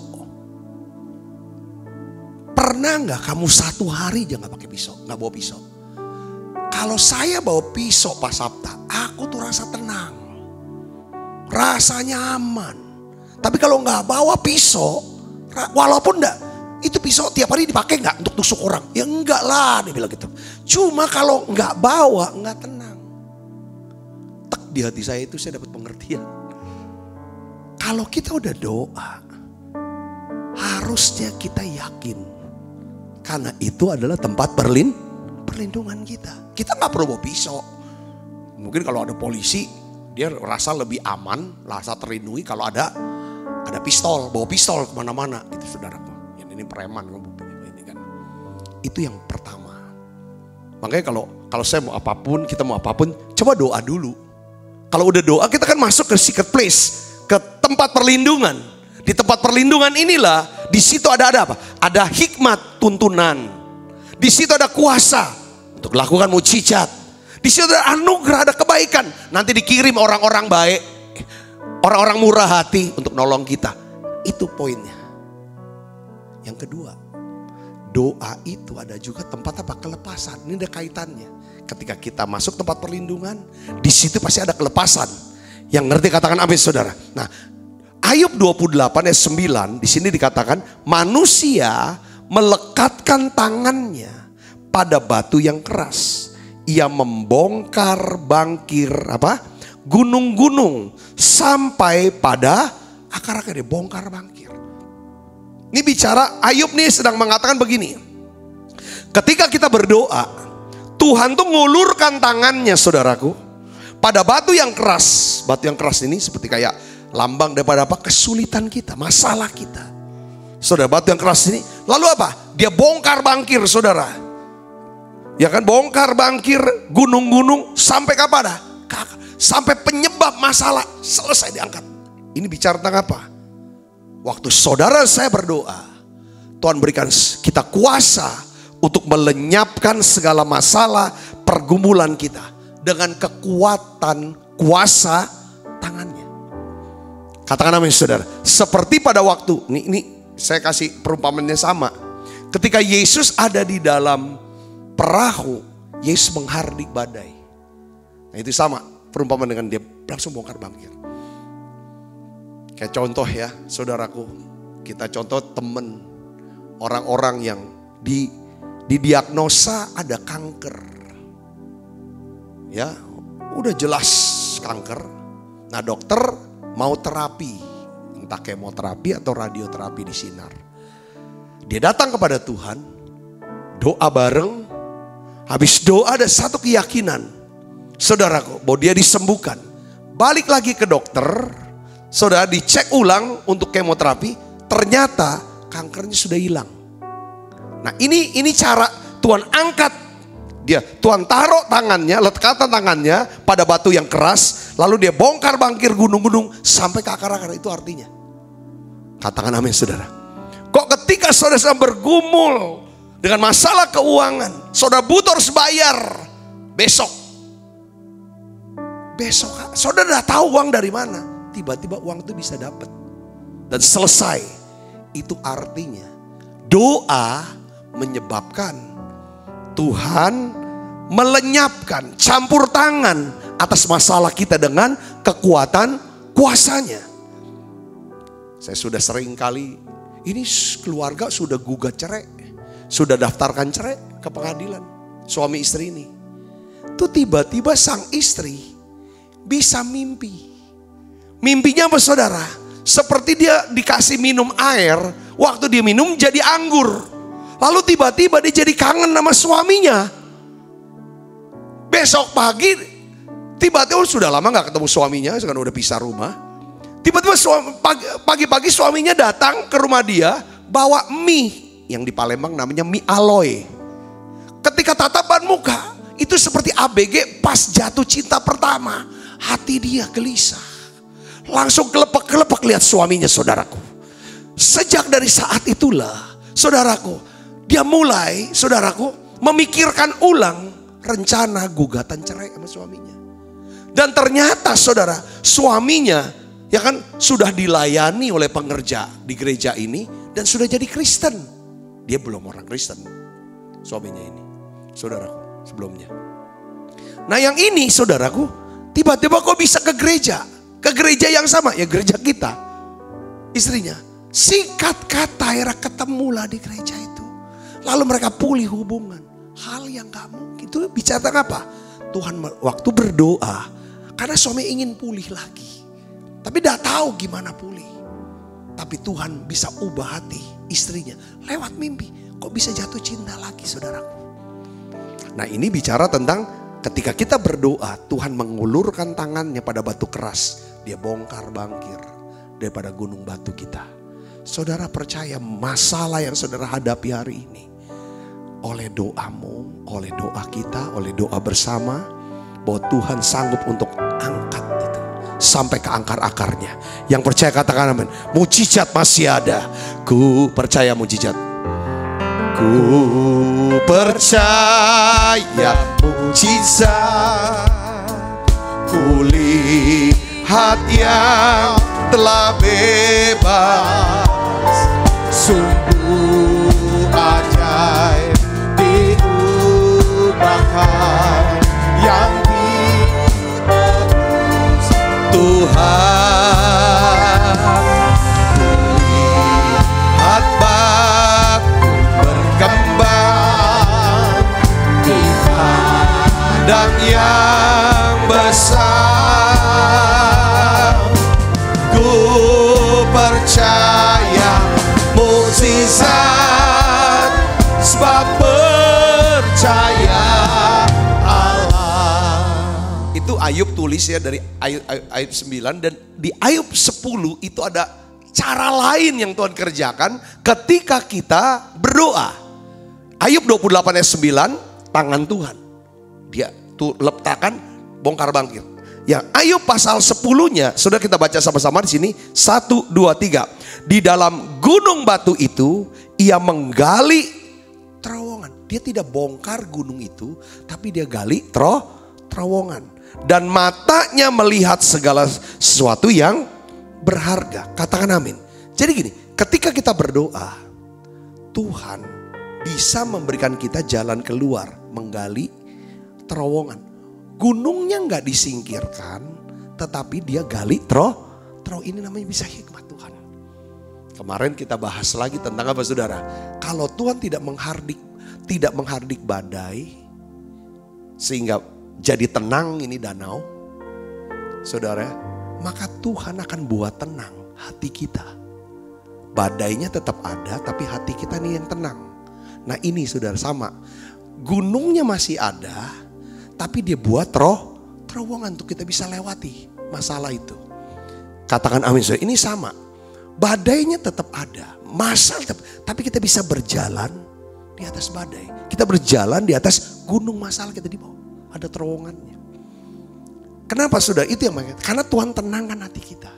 Pernah nggak kamu satu hari aja nggak pakai pisau, nggak bawa pisau? Kalau saya bawa pisau pas Sabta, aku tuh rasa tenang, rasanya aman. Tapi kalau nggak bawa pisau, walaupun enggak, itu pisau tiap hari dipakai nggak untuk tusuk orang? Ya enggak lah, dia bilang gitu. Cuma kalau nggak bawa, nggak tenang. Tek di hati saya itu saya dapat pengertian. Kalau kita udah doa, harusnya kita yakin. Karena itu adalah tempat perlindungan kita. Kita nggak perlu bawa pisau. Mungkin kalau ada polisi, dia rasa lebih aman, rasa terlindungi kalau ada pistol, bawa pistol kemana-mana, gitu saudaraku. Yang ini preman, ini kan. Itu yang pertama. Makanya kalau saya mau apapun, kita mau apapun, coba doa dulu. Kalau udah doa, kita kan masuk ke secret place, ke tempat perlindungan. Di tempat perlindungan inilah, di situ ada apa? Ada hikmat tuntunan. Di situ ada kuasa untuk lakukan mujizat. Di situ ada anugerah, ada kebaikan. Nanti dikirim orang-orang baik, orang-orang murah hati untuk nolong kita. Itu poinnya. Yang kedua, doa itu ada juga tempat apa? Kelepasan. Ini ada kaitannya. Ketika kita masuk tempat perlindungan, di situ pasti ada kelepasan. Yang ngerti katakan amin, saudara. Nah, Ayub 28 ayat 9 di sini dikatakan manusia melekatkan tangannya pada batu yang keras. Ia membongkar bangkir gunung-gunung sampai pada akar-akarnya, bongkar bangkir. Ini bicara Ayub nih sedang mengatakan begini. Ketika kita berdoa, Tuhan tuh ngulurkan tangannya, saudaraku, pada batu yang keras. Batu yang keras ini seperti kayak lambang daripada apa? Kesulitan kita, masalah kita. Saudara, batu yang keras ini lalu apa? Dia bongkar bangkir, saudara. Ya kan, bongkar bangkir gunung-gunung sampai kapan? Sampai penyebab masalah selesai diangkat. Ini bicara tentang apa? Waktu saudara saya berdoa, Tuhan berikan kita kuasa untuk melenyapkan segala masalah pergumulan kita dengan kekuatan kuasa tangannya. Katakan amin, saudara. Seperti pada waktu, ini saya kasih perumpamannya sama. Ketika Yesus ada di dalam perahu, Yesus menghardik badai. Nah itu sama perumpamaan dengan dia langsung bongkar bangkir. Kayak contoh ya, saudaraku. Kita contoh temen, orang-orang yang didiagnosa ada kanker. Ya, udah jelas kanker. Nah dokter mau terapi, entah kemoterapi atau radioterapi di sinar. Dia datang kepada Tuhan, doa bareng. Habis doa ada satu keyakinan, saudaraku, bahwa dia disembuhkan. Balik lagi ke dokter, saudara, dicek ulang untuk kemoterapi, ternyata kankernya sudah hilang. Nah ini cara Tuhan angkat dia. Tuhan taruh tangannya, letakkan tangannya pada batu yang keras, lalu dia bongkar bangkir gunung-gunung sampai ke akar-akar. Itu artinya. Katakan amin, saudara. Kok ketika saudara sedang bergumul dengan masalah keuangan, saudara butuh harus bayar besok, saudara udah tahu uang dari mana, tiba-tiba uang itu bisa dapat dan selesai. Itu artinya doa menyebabkan Tuhan melenyapkan, campur tangan atas masalah kita dengan kekuatan kuasanya. Saya sudah sering kali, ini keluarga sudah gugat cerai, sudah daftarkan cerai ke pengadilan, suami istri ini. Tuh tiba-tiba sang istri bisa mimpi. Mimpinya apa saudara? Seperti dia dikasih minum air, waktu dia minum jadi anggur. Lalu tiba-tiba dia jadi kangen sama suaminya. Besok pagi, tiba-tiba sudah lama gak ketemu suaminya, sekarang udah pisah rumah. Tiba-tiba pagi-pagi suaminya datang ke rumah dia, bawa mie, yang di Palembang namanya mie aloe. Ketika tatapan muka, itu seperti ABG pas jatuh cinta pertama. Hati dia gelisah. Langsung kelepek-kelepek lihat suaminya, saudaraku. Sejak dari saat itulah, saudaraku, dia mulai, saudaraku, memikirkan ulang rencana gugatan cerai sama suaminya. Dan ternyata saudara, suaminya ya kan sudah dilayani oleh pengerja di gereja ini dan sudah jadi Kristen. Dia belum orang Kristen, suaminya ini, saudaraku, sebelumnya. Nah yang ini saudaraku, tiba-tiba kok bisa ke gereja yang sama, ya gereja kita. Istrinya, singkat kata akhirnya ketemulah di gereja itu. Lalu mereka pulih hubungan. Hal yang gak mungkin. Itu bicara apa? Tuhan waktu berdoa, karena suami ingin pulih lagi. Tapi gak tahu gimana pulih. Tapi Tuhan bisa ubah hati istrinya lewat mimpi. Kok bisa jatuh cinta lagi saudaraku? Nah ini bicara tentang ketika kita berdoa, Tuhan mengulurkan tangannya pada batu keras. Dia bongkar bangkir daripada gunung batu kita. Saudara percaya masalah yang saudara hadapi hari ini, oleh doamu, oleh doa kita, oleh doa bersama, bahwa Tuhan sanggup untuk angkat itu sampai ke akar-akarnya. Yang percaya katakan amin. Mujizat masih ada. Ku percaya mujizat. Ku percaya mujizat. Ku lihat yang telah bebas. Sungguh ajaib diubahkan yang ditebus Tuhan. Lihat batu berkembang di padang yang besar. Ku percaya mukjizat sebab percaya Allah. Itu Ayub tulis ya dari Ayub 9, dan di Ayub 10 itu ada cara lain yang Tuhan kerjakan ketika kita berdoa. Ayub 28 ayat 9, tangan Tuhan. Dia tuh letakkan bongkar bangkir. Ya, Ayub pasal 10-nya, sudah kita baca sama-sama di sini. 1, 2, 3. Di dalam gunung batu itu, ia menggali terowongan. Dia tidak bongkar gunung itu, tapi dia gali terowongan. Dan matanya melihat segala sesuatu yang berharga. Katakan amin. Jadi gini, ketika kita berdoa, Tuhan bisa memberikan kita jalan keluar, menggali terowongan. Gunungnya nggak disingkirkan, tetapi dia gali ini namanya bisa hikmat Tuhan. Kemarin kita bahas lagi tentang apa saudara? Kalau Tuhan tidak menghardik badai sehingga jadi tenang ini danau, saudara, maka Tuhan akan buat tenang hati kita. Badainya tetap ada, tapi hati kita nih yang tenang. Nah ini saudara sama, gunungnya masih ada, tapi dia buat terowongan untuk kita bisa lewati masalah itu. Katakan amin saudara. Ini sama, badainya tetap ada, masalah tetap, tapi kita bisa berjalan di atas badai. Kita berjalan di atas gunung masalah kita di bawah. Ada terowongannya. Kenapa saudara? Itu yang makanya. Karena Tuhan tenangkan hati kita.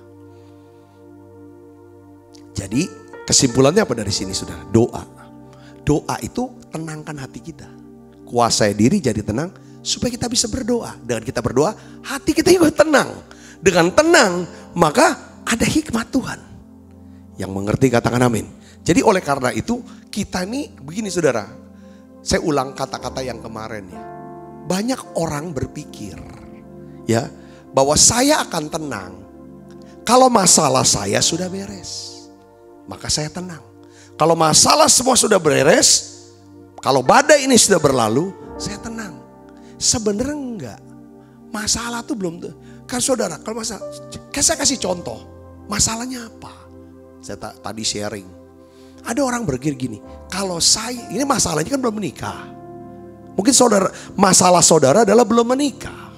Jadi kesimpulannya apa dari sini saudara? Doa. Doa itu tenangkan hati kita. Kuasai diri jadi tenang supaya kita bisa berdoa. Dengan kita berdoa, hati kita juga tenang. Dengan tenang, maka ada hikmat Tuhan. Yang mengerti katakan amin. Jadi oleh karena itu kita ini begini saudara. Saya ulang kata-kata yang kemarin ya. banyak orang berpikir ya bahwa saya akan tenang kalau masalah saya sudah beres. Maka saya tenang. Kalau masalah semua sudah beres, kalau badai ini sudah berlalu, saya tenang. Sebenarnya enggak. Masalah tuh belum. Kan saudara, kalau masalah, saya kasih contoh. Masalahnya apa? Saya tadi sharing. Ada orang berpikir gini, kalau saya, ini masalahnya kan belum menikah. Mungkin saudara, masalah saudara adalah belum menikah.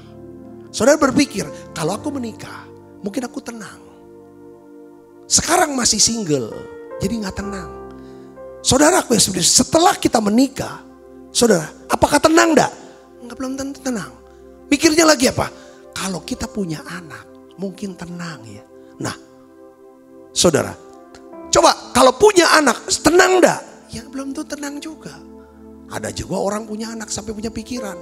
Saudara berpikir, kalau aku menikah, mungkin aku tenang. Sekarang masih single, jadi gak tenang. Saudara, aku setelah kita menikah, saudara, apakah tenang enggak? Enggak, belum tentu tenang. Mikirnya lagi apa? Kalau kita punya anak, mungkin tenang ya. Nah, saudara, coba kalau punya anak, tenang enggak? Ya belum tentu tenang juga. Ada juga orang punya anak sampai punya pikiran.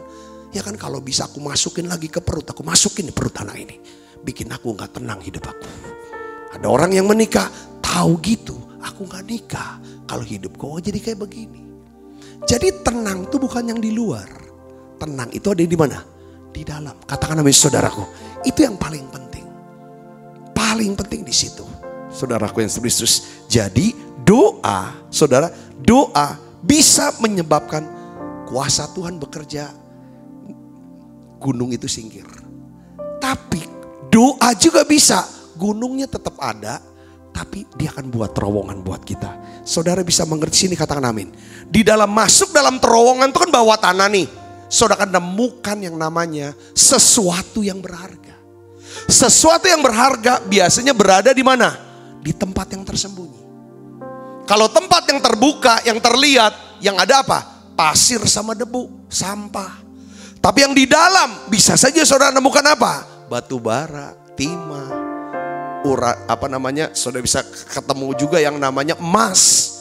Ya kan kalau bisa aku masukin lagi ke perut, aku masukin di perut anak ini. Bikin aku gak tenang hidup aku. Ada orang yang menikah, tahu gitu, aku gak nikah. Kalau hidupku jadi kayak begini. Jadi tenang itu bukan yang di luar. Tenang itu ada di mana? Di dalam. Katakan amin saudaraku. Itu yang paling penting. Paling penting di situ. Saudaraku yang Kristus. Jadi doa, saudara, doa bisa menyebabkan kuasa Tuhan bekerja, gunung itu singkir. Tapi doa juga bisa, gunungnya tetap ada, tapi dia akan buat terowongan buat kita. Saudara bisa mengerti sini, katakan amin. Di dalam masuk dalam terowongan itu kan bawa tanah nih. Saudara akan menemukan yang namanya sesuatu yang berharga. Sesuatu yang berharga biasanya berada di mana? Di tempat yang tersembunyi. Kalau tempat yang terbuka, yang terlihat, yang ada apa? Pasir sama debu, sampah. Tapi yang di dalam bisa saja saudara nemukan apa? Batu bara, timah, saudara bisa ketemu juga yang namanya emas.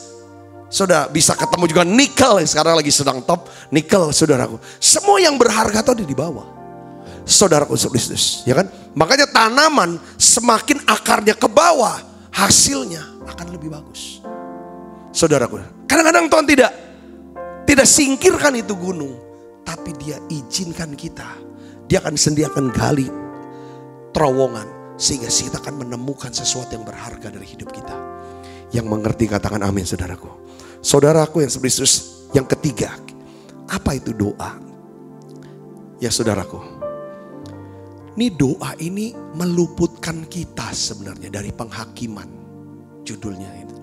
Saudara bisa ketemu juga nikel, sekarang lagi sedang top nikel, saudaraku. Semua yang berharga itu ada di bawah. Saudaraku Kristus, ya kan? Makanya tanaman semakin akarnya ke bawah, hasilnya akan lebih bagus. Saudaraku, kadang-kadang Tuhan tidak singkirkan itu gunung, tapi dia izinkan kita. Dia akan sediakan gali terowongan sehingga kita akan menemukan sesuatu yang berharga dari hidup kita. Yang mengerti katakan amin saudaraku. Saudaraku yang Kristus, yang ketiga, apa itu doa? Ya saudaraku, ini doa ini meluputkan kita sebenarnya dari penghakiman. Judulnya itu.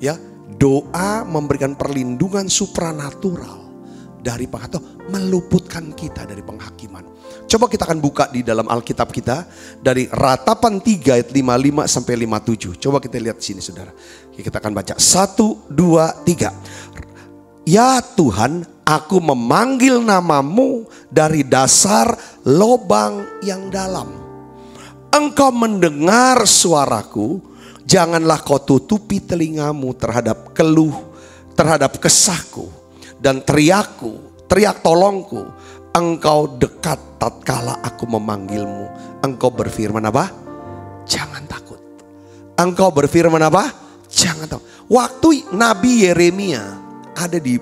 Ya, doa memberikan perlindungan supranatural dari penghakiman, meluputkan kita dari penghakiman. Coba kita akan buka di dalam Alkitab kita dari Ratapan 3 ayat 55 sampai 57. Coba kita lihat sini saudara. Kita akan baca 1, 2, 3. Ya Tuhan, aku memanggil namamu dari dasar lobang yang dalam. Engkau mendengar suaraku, janganlah kau tutupi telingamu terhadap keluh, terhadap kesahku dan teriak tolongku. Engkau dekat tatkala aku memanggilmu. Engkau berfirman apa? Jangan takut. Engkau berfirman apa? Jangan takut. Waktu Nabi Yeremia ada di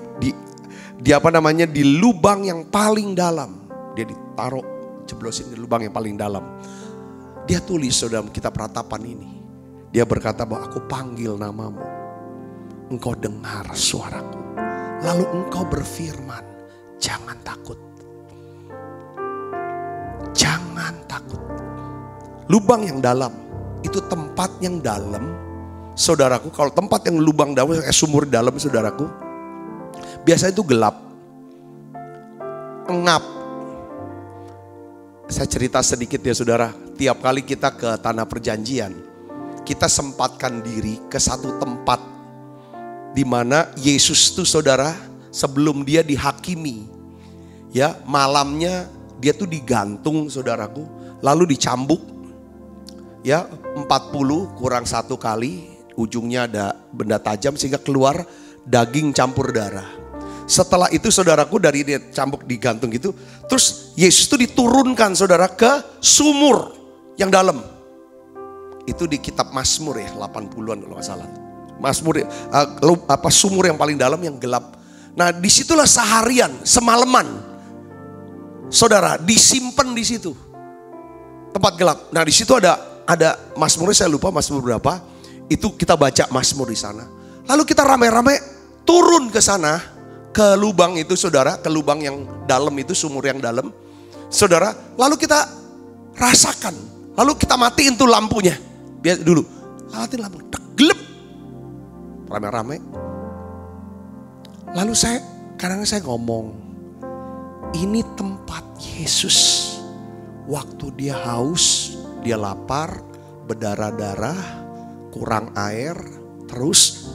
lubang yang paling dalam. Dia ditaruh, jeblosin di lubang yang paling dalam. Dia tulis dalam kitab Ratapan ini. Dia berkata bahwa aku panggil namamu. Engkau dengar suaraku. Lalu engkau berfirman, jangan takut. Jangan takut. Lubang yang dalam, itu tempat yang dalam. Saudaraku, kalau tempat yang lubang dalam, kayak sumur dalam saudaraku, biasanya itu gelap. Engap. Saya cerita sedikit ya saudara. Tiap kali kita ke Tanah Perjanjian, kita sempatkan diri ke satu tempat di mana Yesus itu saudara, sebelum dia dihakimi, ya malamnya dia tuh digantung saudaraku, lalu dicambuk, ya 40 kurang 1 kali, ujungnya ada benda tajam sehingga keluar daging campur darah. Setelah itu saudaraku, dari dia cambuk digantung gitu, terus Yesus itu diturunkan saudara ke sumur yang dalam. Itu di kitab Mazmur ya, 80-an kalau nggak salah. Mazmur sumur yang paling dalam yang gelap. Nah disitulah seharian, semalaman saudara, disimpan di situ. Tempat gelap. Nah, di situ ada Mazmurnya, saya lupa Mazmur berapa. Itu kita baca Mazmur di sana. Lalu kita rame-rame turun ke sana, ke lubang itu saudara, ke lubang yang dalam itu, sumur yang dalam. Saudara, lalu kita rasakan. Lalu kita matiin tuh lampunya. Biar dulu, matiin lampu, gelap. Rame-rame. Lalu kadang saya ngomong, ini tempat Yesus. Waktu dia haus, dia lapar, berdarah-darah, kurang air, terus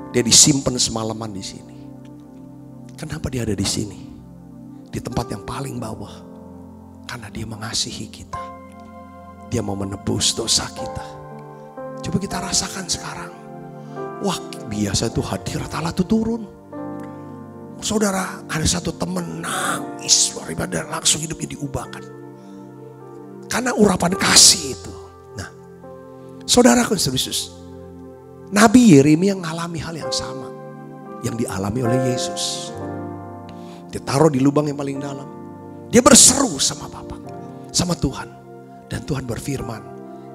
dia disimpan semalaman di sini. Kenapa dia ada di sini? Di tempat yang paling bawah. Karena dia mengasihi kita. Dia mau menebus dosa kita. Coba kita rasakan sekarang. Wah, biasa itu hadirat Allah itu turun. Saudara, ada satu teman nangis luar biasa, langsung hidupnya diubahkan. Karena urapan kasih itu. Nah, saudaraku Yesus, Nabi Yeremia mengalami hal yang sama yang dialami oleh Yesus. Dia taruh di lubang yang paling dalam. Dia berseru sama Bapa, sama Tuhan. Dan Tuhan berfirman,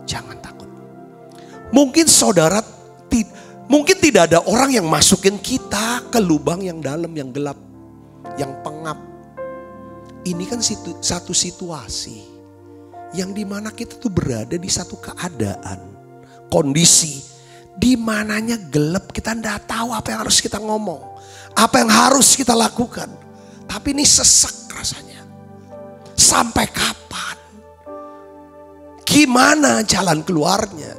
jangan takut. Mungkin saudara, mungkin tidak ada orang yang masukin kita ke lubang yang dalam, yang gelap, yang pengap. Ini kan satu situasi yang dimana kita tuh berada di satu keadaan, kondisi di mananya gelap, kita tidak tahu apa yang harus kita ngomong, apa yang harus kita lakukan. Tapi ini sesak rasanya. Sampai kapan? Gimana jalan keluarnya?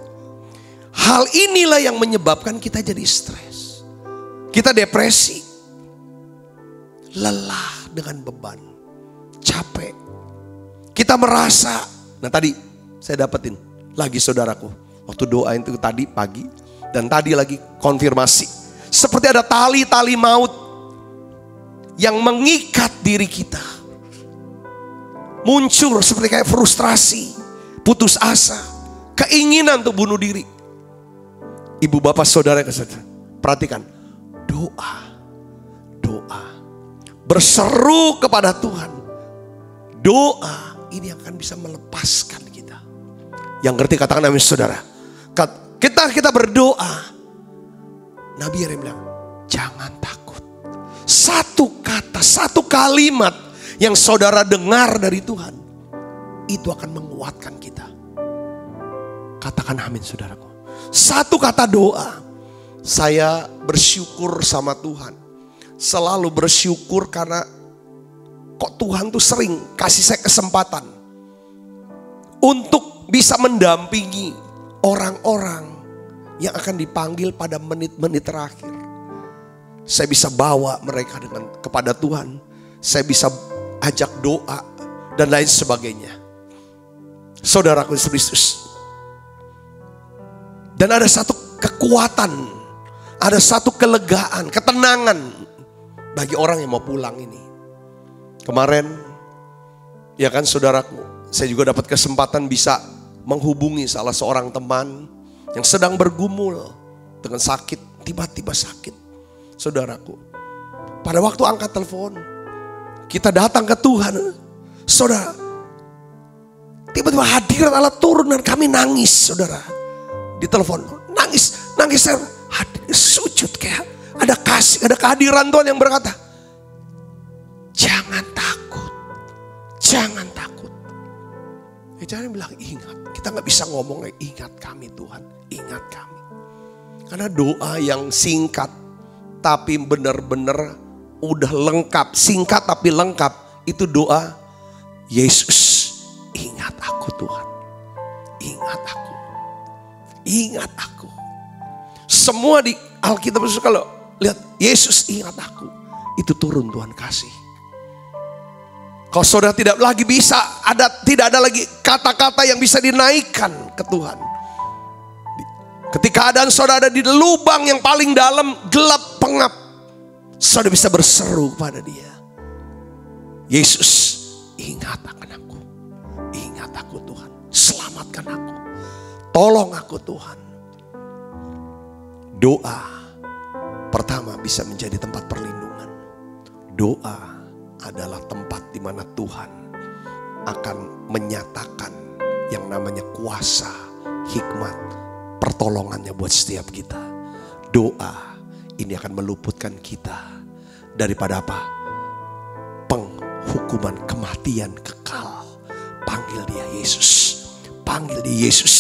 Hal inilah yang menyebabkan kita jadi stres. Kita depresi. Lelah dengan beban. Capek. Kita merasa. Nah tadi saya dapetin lagi saudaraku. Waktu doa itu tadi pagi. Dan tadi lagi konfirmasi. Seperti ada tali-tali maut. Yang mengikat diri kita. Muncul seperti kayak frustrasi. Putus asa. Keinginan untuk bunuh diri. Ibu bapak saudara perhatikan. Doa. Berseru kepada Tuhan. Doa. Ini yang akan bisa melepaskan kita. Yang ngerti katakan amin saudara. Kita berdoa. Nabi Yeremia bilang, jangan takut. Satu kata, satu kalimat yang saudara dengar dari Tuhan, itu akan menguatkan kita. Katakan amin saudaraku. Satu kata doa. Saya bersyukur sama Tuhan. Selalu bersyukur karena kok Tuhan tuh sering kasih saya kesempatan untuk bisa mendampingi orang-orang yang akan dipanggil pada menit-menit terakhir. Saya bisa bawa mereka kepada Tuhan. Saya bisa ajak doa dan lain sebagainya. Saudaraku Kristus. Dan ada satu kekuatan, ada satu kelegaan, ketenangan bagi orang yang mau pulang ini. Kemarin, ya kan saudaraku, saya juga dapat kesempatan bisa menghubungi salah seorang teman yang sedang bergumul dengan sakit, tiba-tiba sakit. Saudaraku, pada waktu angkat telepon, kita datang ke Tuhan, saudara, tiba-tiba hadirat Allah turun dan kami nangis, saudara. Di telepon, nangis, saya sujud kayak ada kasih, ada kehadiran Tuhan yang berkata, jangan takut. Jangan bilang ingat. Kita gak bisa ngomong ingat kami Tuhan. Ingat kami. Karena doa yang singkat tapi benar-benar udah lengkap. Singkat tapi lengkap. Itu doa Yesus, ingat aku Tuhan. Ingat aku. Ingat aku. Semua di Alkitab itu kalau lihat Yesus ingat aku. Itu turun Tuhan kasih. Kalau saudara tidak lagi bisa, tidak ada lagi kata-kata yang bisa dinaikkan ke Tuhan. Ketika keadaan saudara ada di lubang yang paling dalam, gelap, pengap, saudara bisa berseru kepada Dia. Yesus, ingat akan aku. Ingat aku Tuhan. Selamatkan aku. Tolong aku Tuhan. Doa pertama bisa menjadi tempat perlindungan. Doa adalah tempat di mana Tuhan akan menyatakan yang namanya kuasa, hikmat, pertolongannya buat setiap kita. Doa ini akan meluputkan kita daripada apa? Penghukuman kematian kekal. Panggil dia Yesus. Panggil dia Yesus.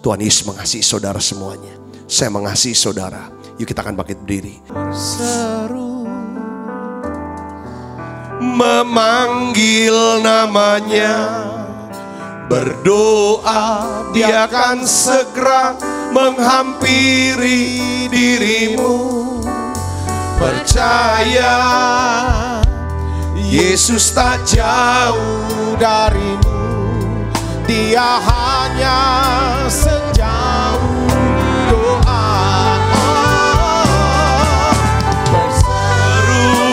Tuhan Yesus mengasihi saudara semuanya. Saya mengasihi saudara. Yuk kita akan bangkit berdiri. Berseru, memanggil namanya, berdoa, dia akan segera menghampiri dirimu. Percaya, Yesus tak jauh darimu. Dia hanya sejauh doa. Berseru,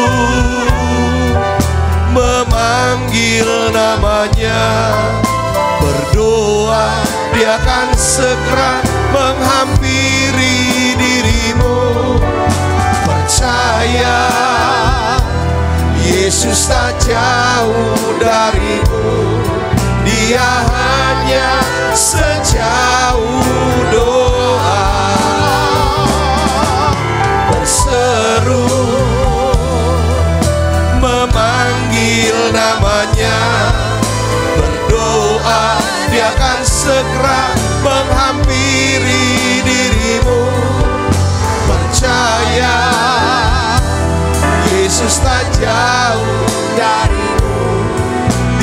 memanggil namanya, berdoa, dia akan segera menghampiri dirimu. Percaya, Yesus tak jauh darimu. Dia hanya sejauh doa. Berseru, memanggil namanya, berdoa, dia akan segera menghampiri dirimu. Percaya, Yesus tak jauh darimu.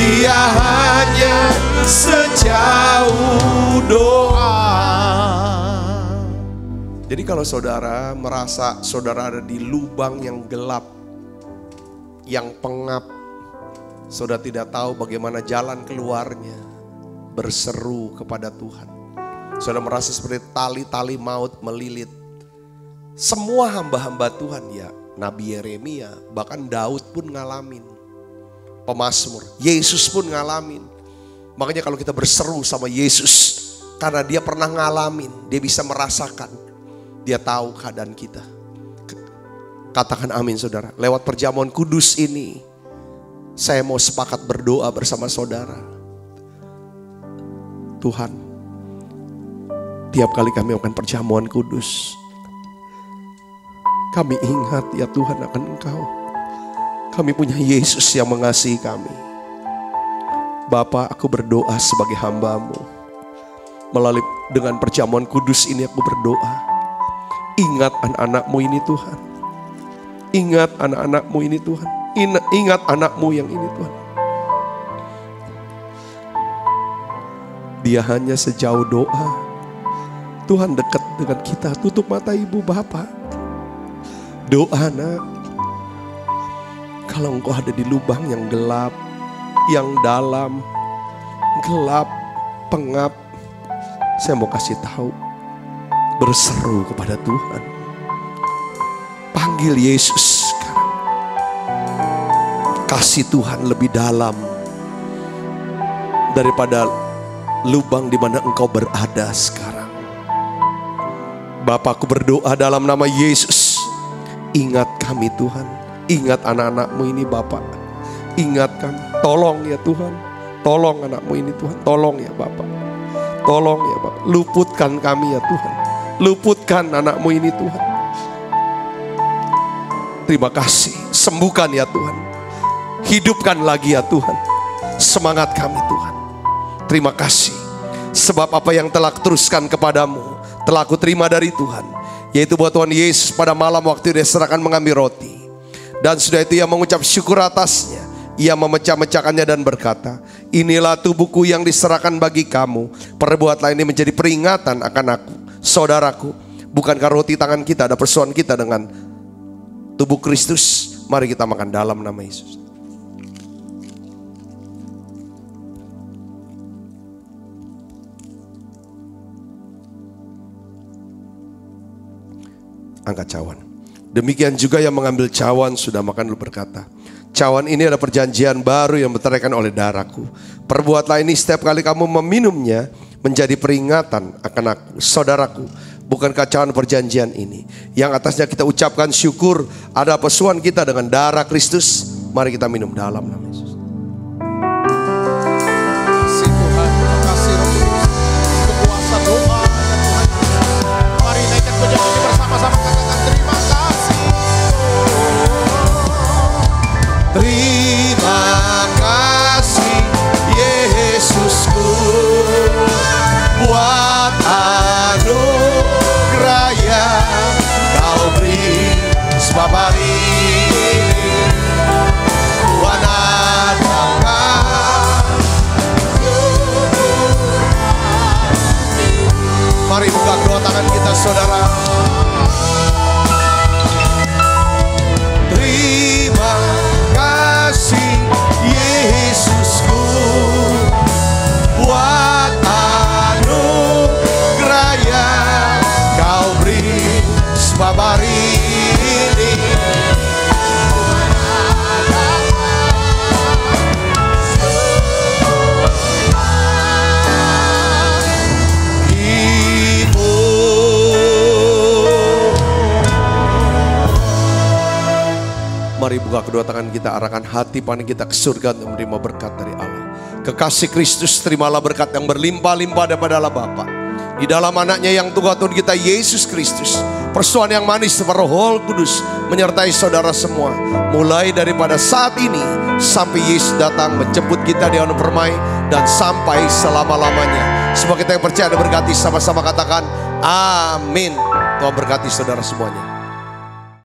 Dia hanya sejauh doa. Jadi kalau saudara merasa saudara ada di lubang yang gelap, yang pengap, saudara tidak tahu bagaimana jalan keluarnya, berseru kepada Tuhan. Saudara merasa seperti tali-tali maut melilit. Semua hamba-hamba Tuhan, ya, Nabi Yeremia, bahkan Daud pun ngalamin. Pemazmur, Yesus pun ngalamin. Makanya kalau kita berseru sama Yesus, karena dia pernah ngalamin, dia bisa merasakan, dia tahu keadaan kita. Katakan amin saudara. Lewat perjamuan kudus ini, saya mau sepakat berdoa bersama saudara. Tuhan, tiap kali kami akan perjamuan kudus, kami ingat ya Tuhan akan Engkau. Kami punya Yesus yang mengasihi kami. Bapa, aku berdoa sebagai hamba-Mu. Melalui dengan perjamuan kudus ini aku berdoa. Ingat anak-anak-Mu ini Tuhan. Ingat anak-anak-Mu ini Tuhan. Ingat anak-Mu yang ini Tuhan. Dia hanya sejauh doa. Tuhan dekat dengan kita. Tutup mata ibu bapak. Doa nak. Kalau engkau ada di lubang yang gelap, yang dalam, gelap, pengap, saya mau kasih tahu, berseru kepada Tuhan. Panggil Yesus sekarang. Kasih Tuhan lebih dalam daripada lubang di mana engkau berada sekarang. Bapakku berdoa dalam nama Yesus. Ingat kami Tuhan. Ingat anak-anak-Mu ini Bapak. Ingat kami. Tolong ya Tuhan. Tolong anak-Mu ini Tuhan. Tolong ya Bapak. Tolong ya Bapak. Luputkan kami ya Tuhan. Luputkan anak-Mu ini Tuhan. Terima kasih. Sembuhkan ya Tuhan. Hidupkan lagi ya Tuhan. Semangat kami Tuhan. Terima kasih. Sebab apa yang telah kuteruskan kepadamu telah aku terima dari Tuhan. Yaitu bahwa Tuhan Yesus pada malam waktu dia serahkan mengambil roti. Dan sudah itu ia mengucap syukur atasnya. Ia memecah-mecahkannya dan berkata, inilah tubuhku yang diserahkan bagi kamu. Perbuatlah ini menjadi peringatan akan aku. Saudaraku, bukankah roti tangan kita ada persoalan kita dengan tubuh Kristus? Mari kita makan dalam nama Yesus. Angkat cawan. Demikian juga yang mengambil cawan sudah makan dulu berkata, cawan ini adalah perjanjian baru yang diteraikan oleh darahku. Perbuatlah ini setiap kali kamu meminumnya menjadi peringatan akan aku. Saudaraku, bukankah cawan perjanjian ini yang atasnya kita ucapkan syukur ada persoalan kita dengan darah Kristus? Mari kita minum dalam nama Yesus. saudara. Terima kasih Yesusku buat anugerah yang Kau beri sebab hari ini Mari buka kedua tangan kita, arahkan hati pandang kita ke surga untuk menerima berkat dari Allah. Kekasih Kristus, terimalah berkat yang berlimpah-limpah daripada Allah Bapa. Di dalam anaknya yang Tuhan kita Yesus Kristus. Persoalan yang manis seperti Roh Kudus menyertai saudara semua. Mulai daripada saat ini sampai Yesus datang menjemput kita di awan permai dan sampai selama-lamanya. Semua kita yang percaya dan berkati sama-sama katakan amin. Tuhan berkati saudara semuanya.